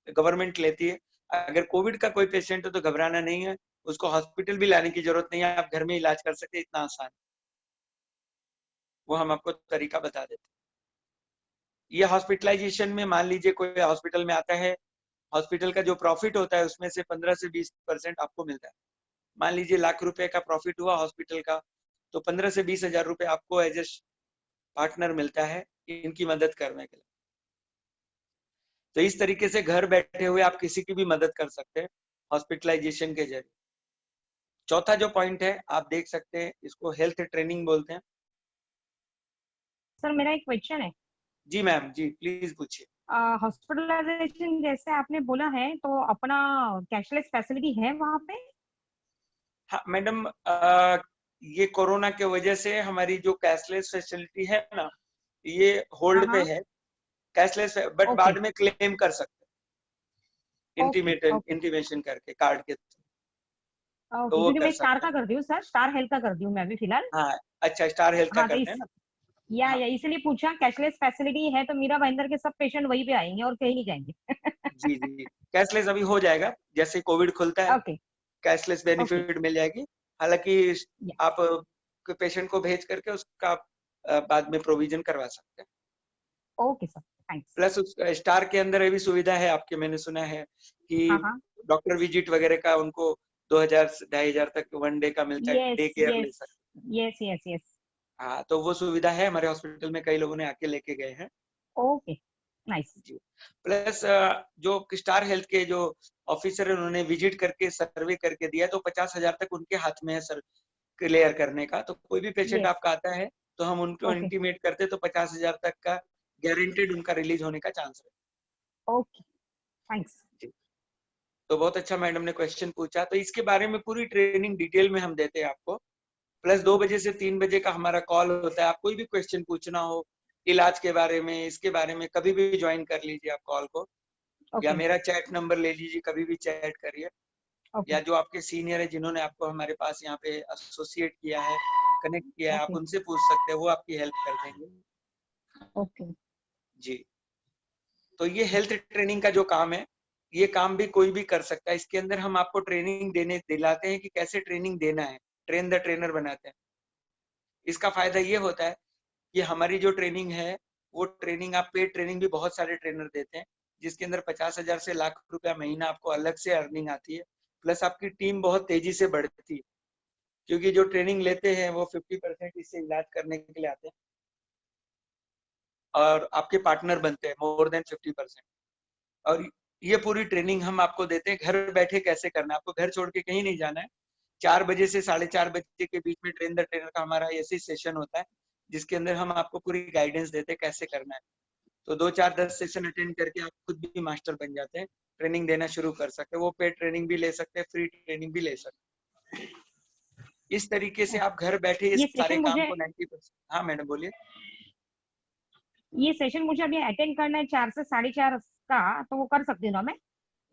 S1: गवर्नमेंट लेती है। अगर कोविड का कोई पेशेंट है तो घबराना नहीं है, उसको हॉस्पिटल भी लाने की जरूरत नहीं है, आप घर में इलाज कर सकते हैं, इतना आसान। वो हम आपको तरीका बता देते हैं। ये हॉस्पिटलाइजेशन में मान लीजिए कोई हॉस्पिटल में आता है, हॉस्पिटल का जो प्रॉफिट होता है उसमें से 15 से 20% आपको मिलता है। मान लीजिए ₹1,00,000 का प्रॉफिट हुआ हॉस्पिटल का, तो 15 से 20,000 रुपए आपको एज ए पार्टनर मिलता है इनकी मदद करने के लिए। तो इस तरीके से घर बैठे हुए आप किसी की भी मदद कर सकते हैं हॉस्पिटलाइजेशन के जरिए। चौथा जो पॉइंट है आप देख सकते हैं, इसको हेल्थ ट्रेनिंग बोलते हैं।
S2: सर मेरा एक क्वेश्चन है।
S1: जी मैम, जी प्लीज पूछिए।
S2: हॉस्पिटलाइजेशन जैसे आपने बोला है, तो अपना कैशलेस फैसिलिटी है वहाँ पे?
S1: हाँ मैडम, ये कोरोना के वजह से हमारी जो कैशलेस फैसिलिटी है ना, ये होल्ड पे है। कैशलेस है, बट बाद में क्लेम कर सकते हैं इंटीमेशन करके कार्ड के थ्रू। तो वो
S2: क्योंकि
S1: कर
S2: मैं स्टार
S1: सकते
S2: का
S1: हैं।
S2: कर दी हूँ सर, स्टार हेल्थ का कर दी हूँ मैं भी फिलहाल।
S1: हाँ अच्छा, स्टार हेल्थ का
S2: हाँ, तो
S1: करते हैं ना।
S2: या
S1: हाँ।
S2: इसलिए पूछा, कैशलेस फैसिलिटी है तो मीरा भाईंदर के सब पेशेंट वहीं पे आएंगे और कहीं नहीं जाएंगे।
S1: जी जी, कैशलेस अभी हो जाएगा, जैसे कोविड खुलता है
S2: ओके
S1: कैशलेस बेनिफिट मिल जाएगी। हालांकि आप पेशेंट को भेज करके उसका बाद में प्रोविजन करवा सकते हैं।
S2: Okay sir, thanks.
S1: Plus star के अंदर ये भी सुविधा है आपके, मैंने सुना है कि डॉक्टर विजिट वगैरह का उनको 2,000-2,500 तक वन डे का मिलता है, डे केयर ले सकते हैं।
S2: Yes yes yes.
S1: हाँ, तो वो सुविधा है हमारे हॉस्पिटल में, कई लोगों ने आके लेके गए हैं।
S2: ओके नाइस
S1: जी। प्लस जो स्टार हेल्थ के जो ऑफिसर है उन्होंने विजिट करके सर्वे करके दिया, तो 50,000 तक उनके हाथ में है सर क्लियर करने का। तो कोई भी पेशेंट आपका आता है तो हम उनको इंटीमेट करते तो 50,000 तक का गारंटेड उनका रिलीज होने का चांस है।
S2: Okay thanks.
S1: तो बहुत अच्छा मैडम ने क्वेश्चन पूछा, तो इसके बारे में पूरी ट्रेनिंग डिटेल में हम देते हैं आपको। प्लस 2 बजे से 3 बजे का हमारा कॉल होता है। आप कोई भी क्वेश्चन पूछना हो इलाज के बारे में, इसके बारे में, कभी भी ज्वाइन कर लीजिए आप कॉल को, या मेरा चैट नंबर ले लीजिए, कभी भी चैट करिए। या जो आपके सीनियर है जिन्होंने आपको हमारे पास यहाँ पे एसोसिएट किया है, कनेक्ट किया है, आप उनसे पूछ सकते हैं, वो आपकी हेल्प कर देंगे।
S2: ओके
S1: जी। तो ये हेल्थ ट्रेनिंग का जो काम है, ये काम भी कोई भी कर सकता है। इसके अंदर हम आपको ट्रेनिंग दिलाते हैं कि कैसे ट्रेनिंग देना है, ट्रेन द ट्रेनर बनाते हैं। इसका फायदा ये होता है कि हमारी जो ट्रेनिंग है वो ट्रेनिंग, आप पेड ट्रेनिंग भी बहुत सारे ट्रेनर देते हैं, जिसके अंदर 50,000 से ₹1,00,000 महीना आपको अलग से अर्निंग आती है। प्लस आपकी टीम बहुत तेजी से बढ़ती है, क्योंकि जो ट्रेनिंग लेते हैं वो 50% इससे इलाज करने के लिए आते हैं और आपके पार्टनर बनते हैं मोर देन 50%। और ये पूरी ट्रेनिंग हम आपको देते हैं घर बैठे कैसे करना है। आपको घर छोड़ के कहीं नहीं जाना है, 4 बजे से 4:30 बजे के बीच में ट्रेन द ट्रेनर का हमारा ऐसी सेशन होता है जिसके अंदर हम आपको पूरी गाइडेंस देते हैं कैसे करना है। तो 2, 4, 10 सेशन अटेंड करके आप खुद भी मास्टर बन जाते हैं, ट्रेनिंग देना शुरू कर सकते हैं। वो पेड ट्रेनिंग भी ले सकते हैं, फ्री ट्रेनिंग भी ले सकते हैं। इस तरीके से आप घर बैठे इस सारे काम को 90%। हाँ मैडम बोलिए।
S2: ये सेशन मुझे अभी अटेंड करना है 4 से 4:30 का, तो वो कर सकती हूँ ना मैं?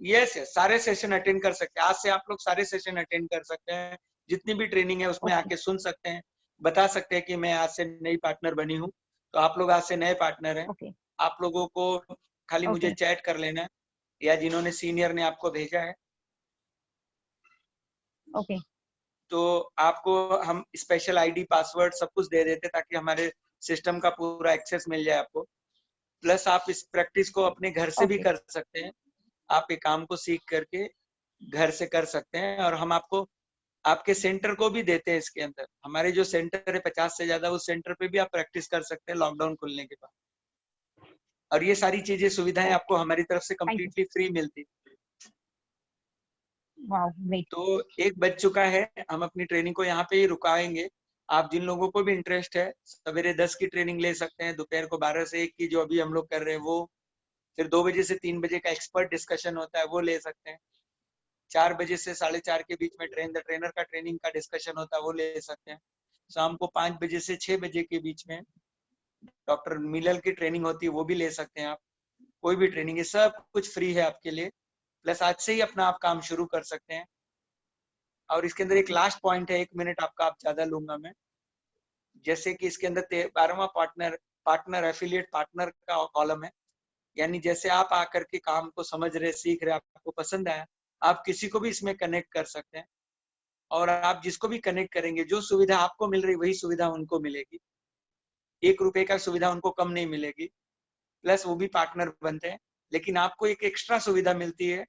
S1: यस यस, सारे सेशन अटेंड कर सकते हैं। आज से आप लोग सारे सेशन अटेंड कर सकते हैं, जितनी भी ट्रेनिंग है उसमें आके सुन सकते हैं, बता सकते हैं कि मैं आज से नई पार्टनर बनी हूँ। तो आप लोग आज से नए पार्टनर हैं। आप लोगों को खाली मुझे चैट कर लेना है या जिन्होंने सीनियर ने आपको भेजा है तो आपको हम स्पेशल आईडी पासवर्ड सब कुछ दे देते ताकि हमारे सिस्टम का पूरा एक्सेस मिल जाए आपको। प्लस आप इस प्रैक्टिस को अपने घर से भी कर सकते हैं। आप एक काम को सीख करके घर से कर सकते हैं और हम आपको आपके सेंटर को भी देते हैं। इसके अंदर हमारे जो सेंटर है 50 से ज्यादा, उस सेंटर पे भी आप प्रैक्टिस कर सकते हैं लॉकडाउन खुलने के बाद। और ये सारी चीजें सुविधाएं आपको हमारी तरफ से कम्प्लीटली फ्री मिलती। तो एक बज चुका है, हम अपनी ट्रेनिंग को यहाँ पे ही रुकाएंगे। आप जिन लोगों को भी इंटरेस्ट है सवेरे 10 की ट्रेनिंग ले सकते हैं, दोपहर को 12 से 1 की जो अभी हम लोग कर रहे हैं वो, फिर 2 बजे से 3 बजे का एक्सपर्ट डिस्कशन होता है वो ले सकते हैं। 4 बजे से 4:30 के बीच में ट्रेन द ट्रेनर का ट्रेनिंग का डिस्कशन होता है वो ले सकते हैं। शाम को 5 बजे से 6 बजे के बीच में डॉक्टर मिलल की ट्रेनिंग होती है वो भी ले सकते हैं आप। कोई भी ट्रेनिंग है, सब कुछ फ्री है आपके लिए। प्लस आज से ही अपना आप काम शुरू कर सकते हैं। और इसके अंदर एक लास्ट पॉइंट है, 1 मिनट आपका आप ज्यादा लूंगा मैं। जैसे कि इसके अंदर 12वां पार्टनर एफिलिएट पार्टनर का कॉलम है। यानी जैसे आप आकर के काम को समझ रहे, सीख रहे, आपको पसंद आया, आप किसी को भी इसमें कनेक्ट कर सकते हैं। और आप जिसको भी कनेक्ट करेंगे, जो सुविधा आपको मिल रही वही सुविधा उनको मिलेगी। 1 रुपए का सुविधा उनको कम नहीं मिलेगी। प्लस वो भी पार्टनर बनते हैं, लेकिन आपको एक एक्स्ट्रा सुविधा मिलती है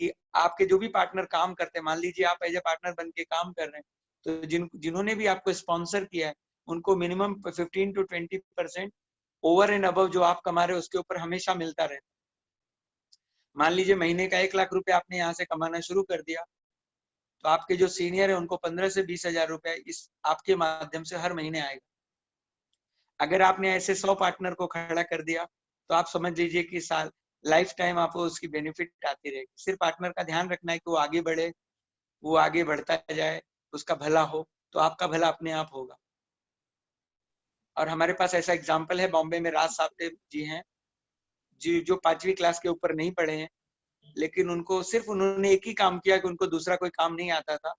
S1: कि आपके जो भी पार्टनर काम करते हैं, मान लीजिए आप एज ए पार्टनर बन के काम कर रहे हैं, तो जिन्होंने भी आपको स्पॉन्सर किया है उनको minimum 15 to 20% over and above जो आप कमा रहे हो उसके ऊपर हमेशा मिलता रहता है। मान लीजिए महीने का 1 लाख रुपए आपने यहाँ से कमाना शुरू कर दिया, तो आपके जो सीनियर है उनको 15 से 20 हजार रुपए इस आपके माध्यम से हर महीने आएगा। अगर आपने ऐसे 100 पार्टनर को खड़ा कर दिया तो आप समझ लीजिए कि साल लाइफ टाइम आपको उसकी बेनिफिट आती रहेगी। सिर्फ पार्टनर का ध्यान रखना है कि वो आगे बढ़े, वो आगे बढ़ता जाए, उसका भला हो, तो आपका भला अपने आप होगा। और हमारे पास ऐसा एग्जाम्पल है, बॉम्बे में राज साहब जी हैं जो 5वीं क्लास के ऊपर नहीं पढ़े हैं, लेकिन उन्होंने एक ही काम किया कि उनको दूसरा कोई काम नहीं आता था।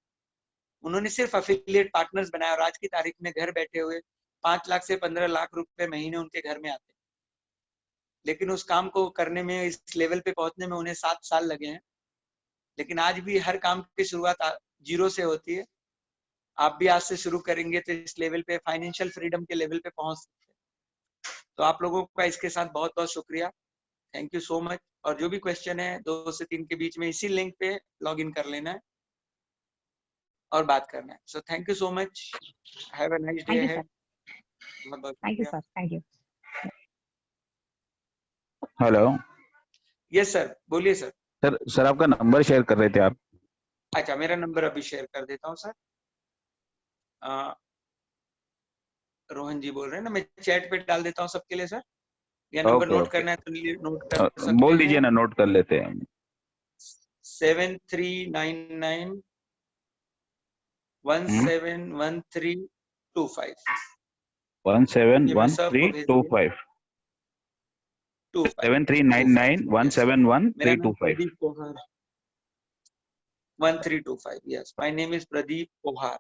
S1: उन्होंने सिर्फ एफिलिएट पार्टनर्स बनाया और आज की तारीख में घर बैठे हुए 5 लाख से 15 लाख रुपए महीने उनके घर में आते हैं। लेकिन उस काम को करने में, इस लेवल पे पहुंचने में उन्हें 7 साल लगे हैं। लेकिन आज भी हर काम की शुरुआत 0 से होती है। आप भी आज से शुरू करेंगे तो इस लेवल पे, फाइनेंशियल फ्रीडम के लेवल पे पहुंच सकते हैं। तो आप लोगों का इसके साथ बहुत बहुत शुक्रिया, थैंक यू सो मच। और जो भी क्वेश्चन है 2 से 3 के बीच में इसी लिंक पे लॉग इन कर लेना है और बात करना है। So thank you so much, have a nice day ahead.
S2: Thank you sir, thank you.
S5: Hello.
S1: Yes sir, बोलिए सर।
S5: सर आपका नंबर शेयर कर रहे थे आप।
S1: अच्छा, मेरा नंबर अभी शेयर कर देता हूँ सर। रोहन जी बोल रहे हैं ना, मैं चैट पे डाल देता हूँ सबके लिए सर, या नंबर नोट करना है तो नोट कर सकते हैं।
S5: बोल दीजिए ना, नोट कर लेते हैं।
S1: 7399 171325
S5: 171325 7399 171325
S1: 1325। Yes, my name is Pradeep Pohar.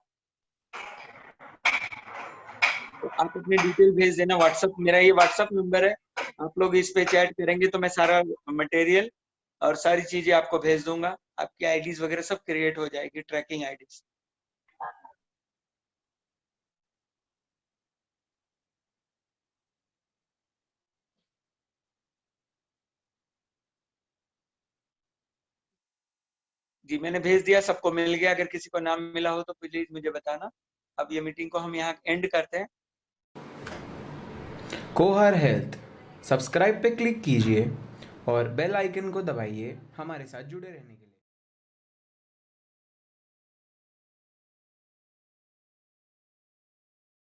S1: तो आप अपनी डिटेल भेज देना व्हाट्सएप, मेरा ये व्हाट्सएप नंबर है। आप लोग इस पे चैट करेंगे तो मैं सारा मटेरियल और सारी चीजें आपको भेज दूंगा। आपकी आईडीज वगैरह सब क्रिएट हो जाएगी, ट्रैकिंग आईडीज। जी मैंने भेज दिया, सबको मिल गया। अगर किसी को नाम मिला हो तो प्लीज मुझे बताना। अब ये मीटिंग को हम यहाँ एंड करते हैं।
S6: कोहार हेल्थ सब्सक्राइब पे क्लिक कीजिए और बेल आइकन को दबाइए हमारे साथ जुड़े रहने के लिए।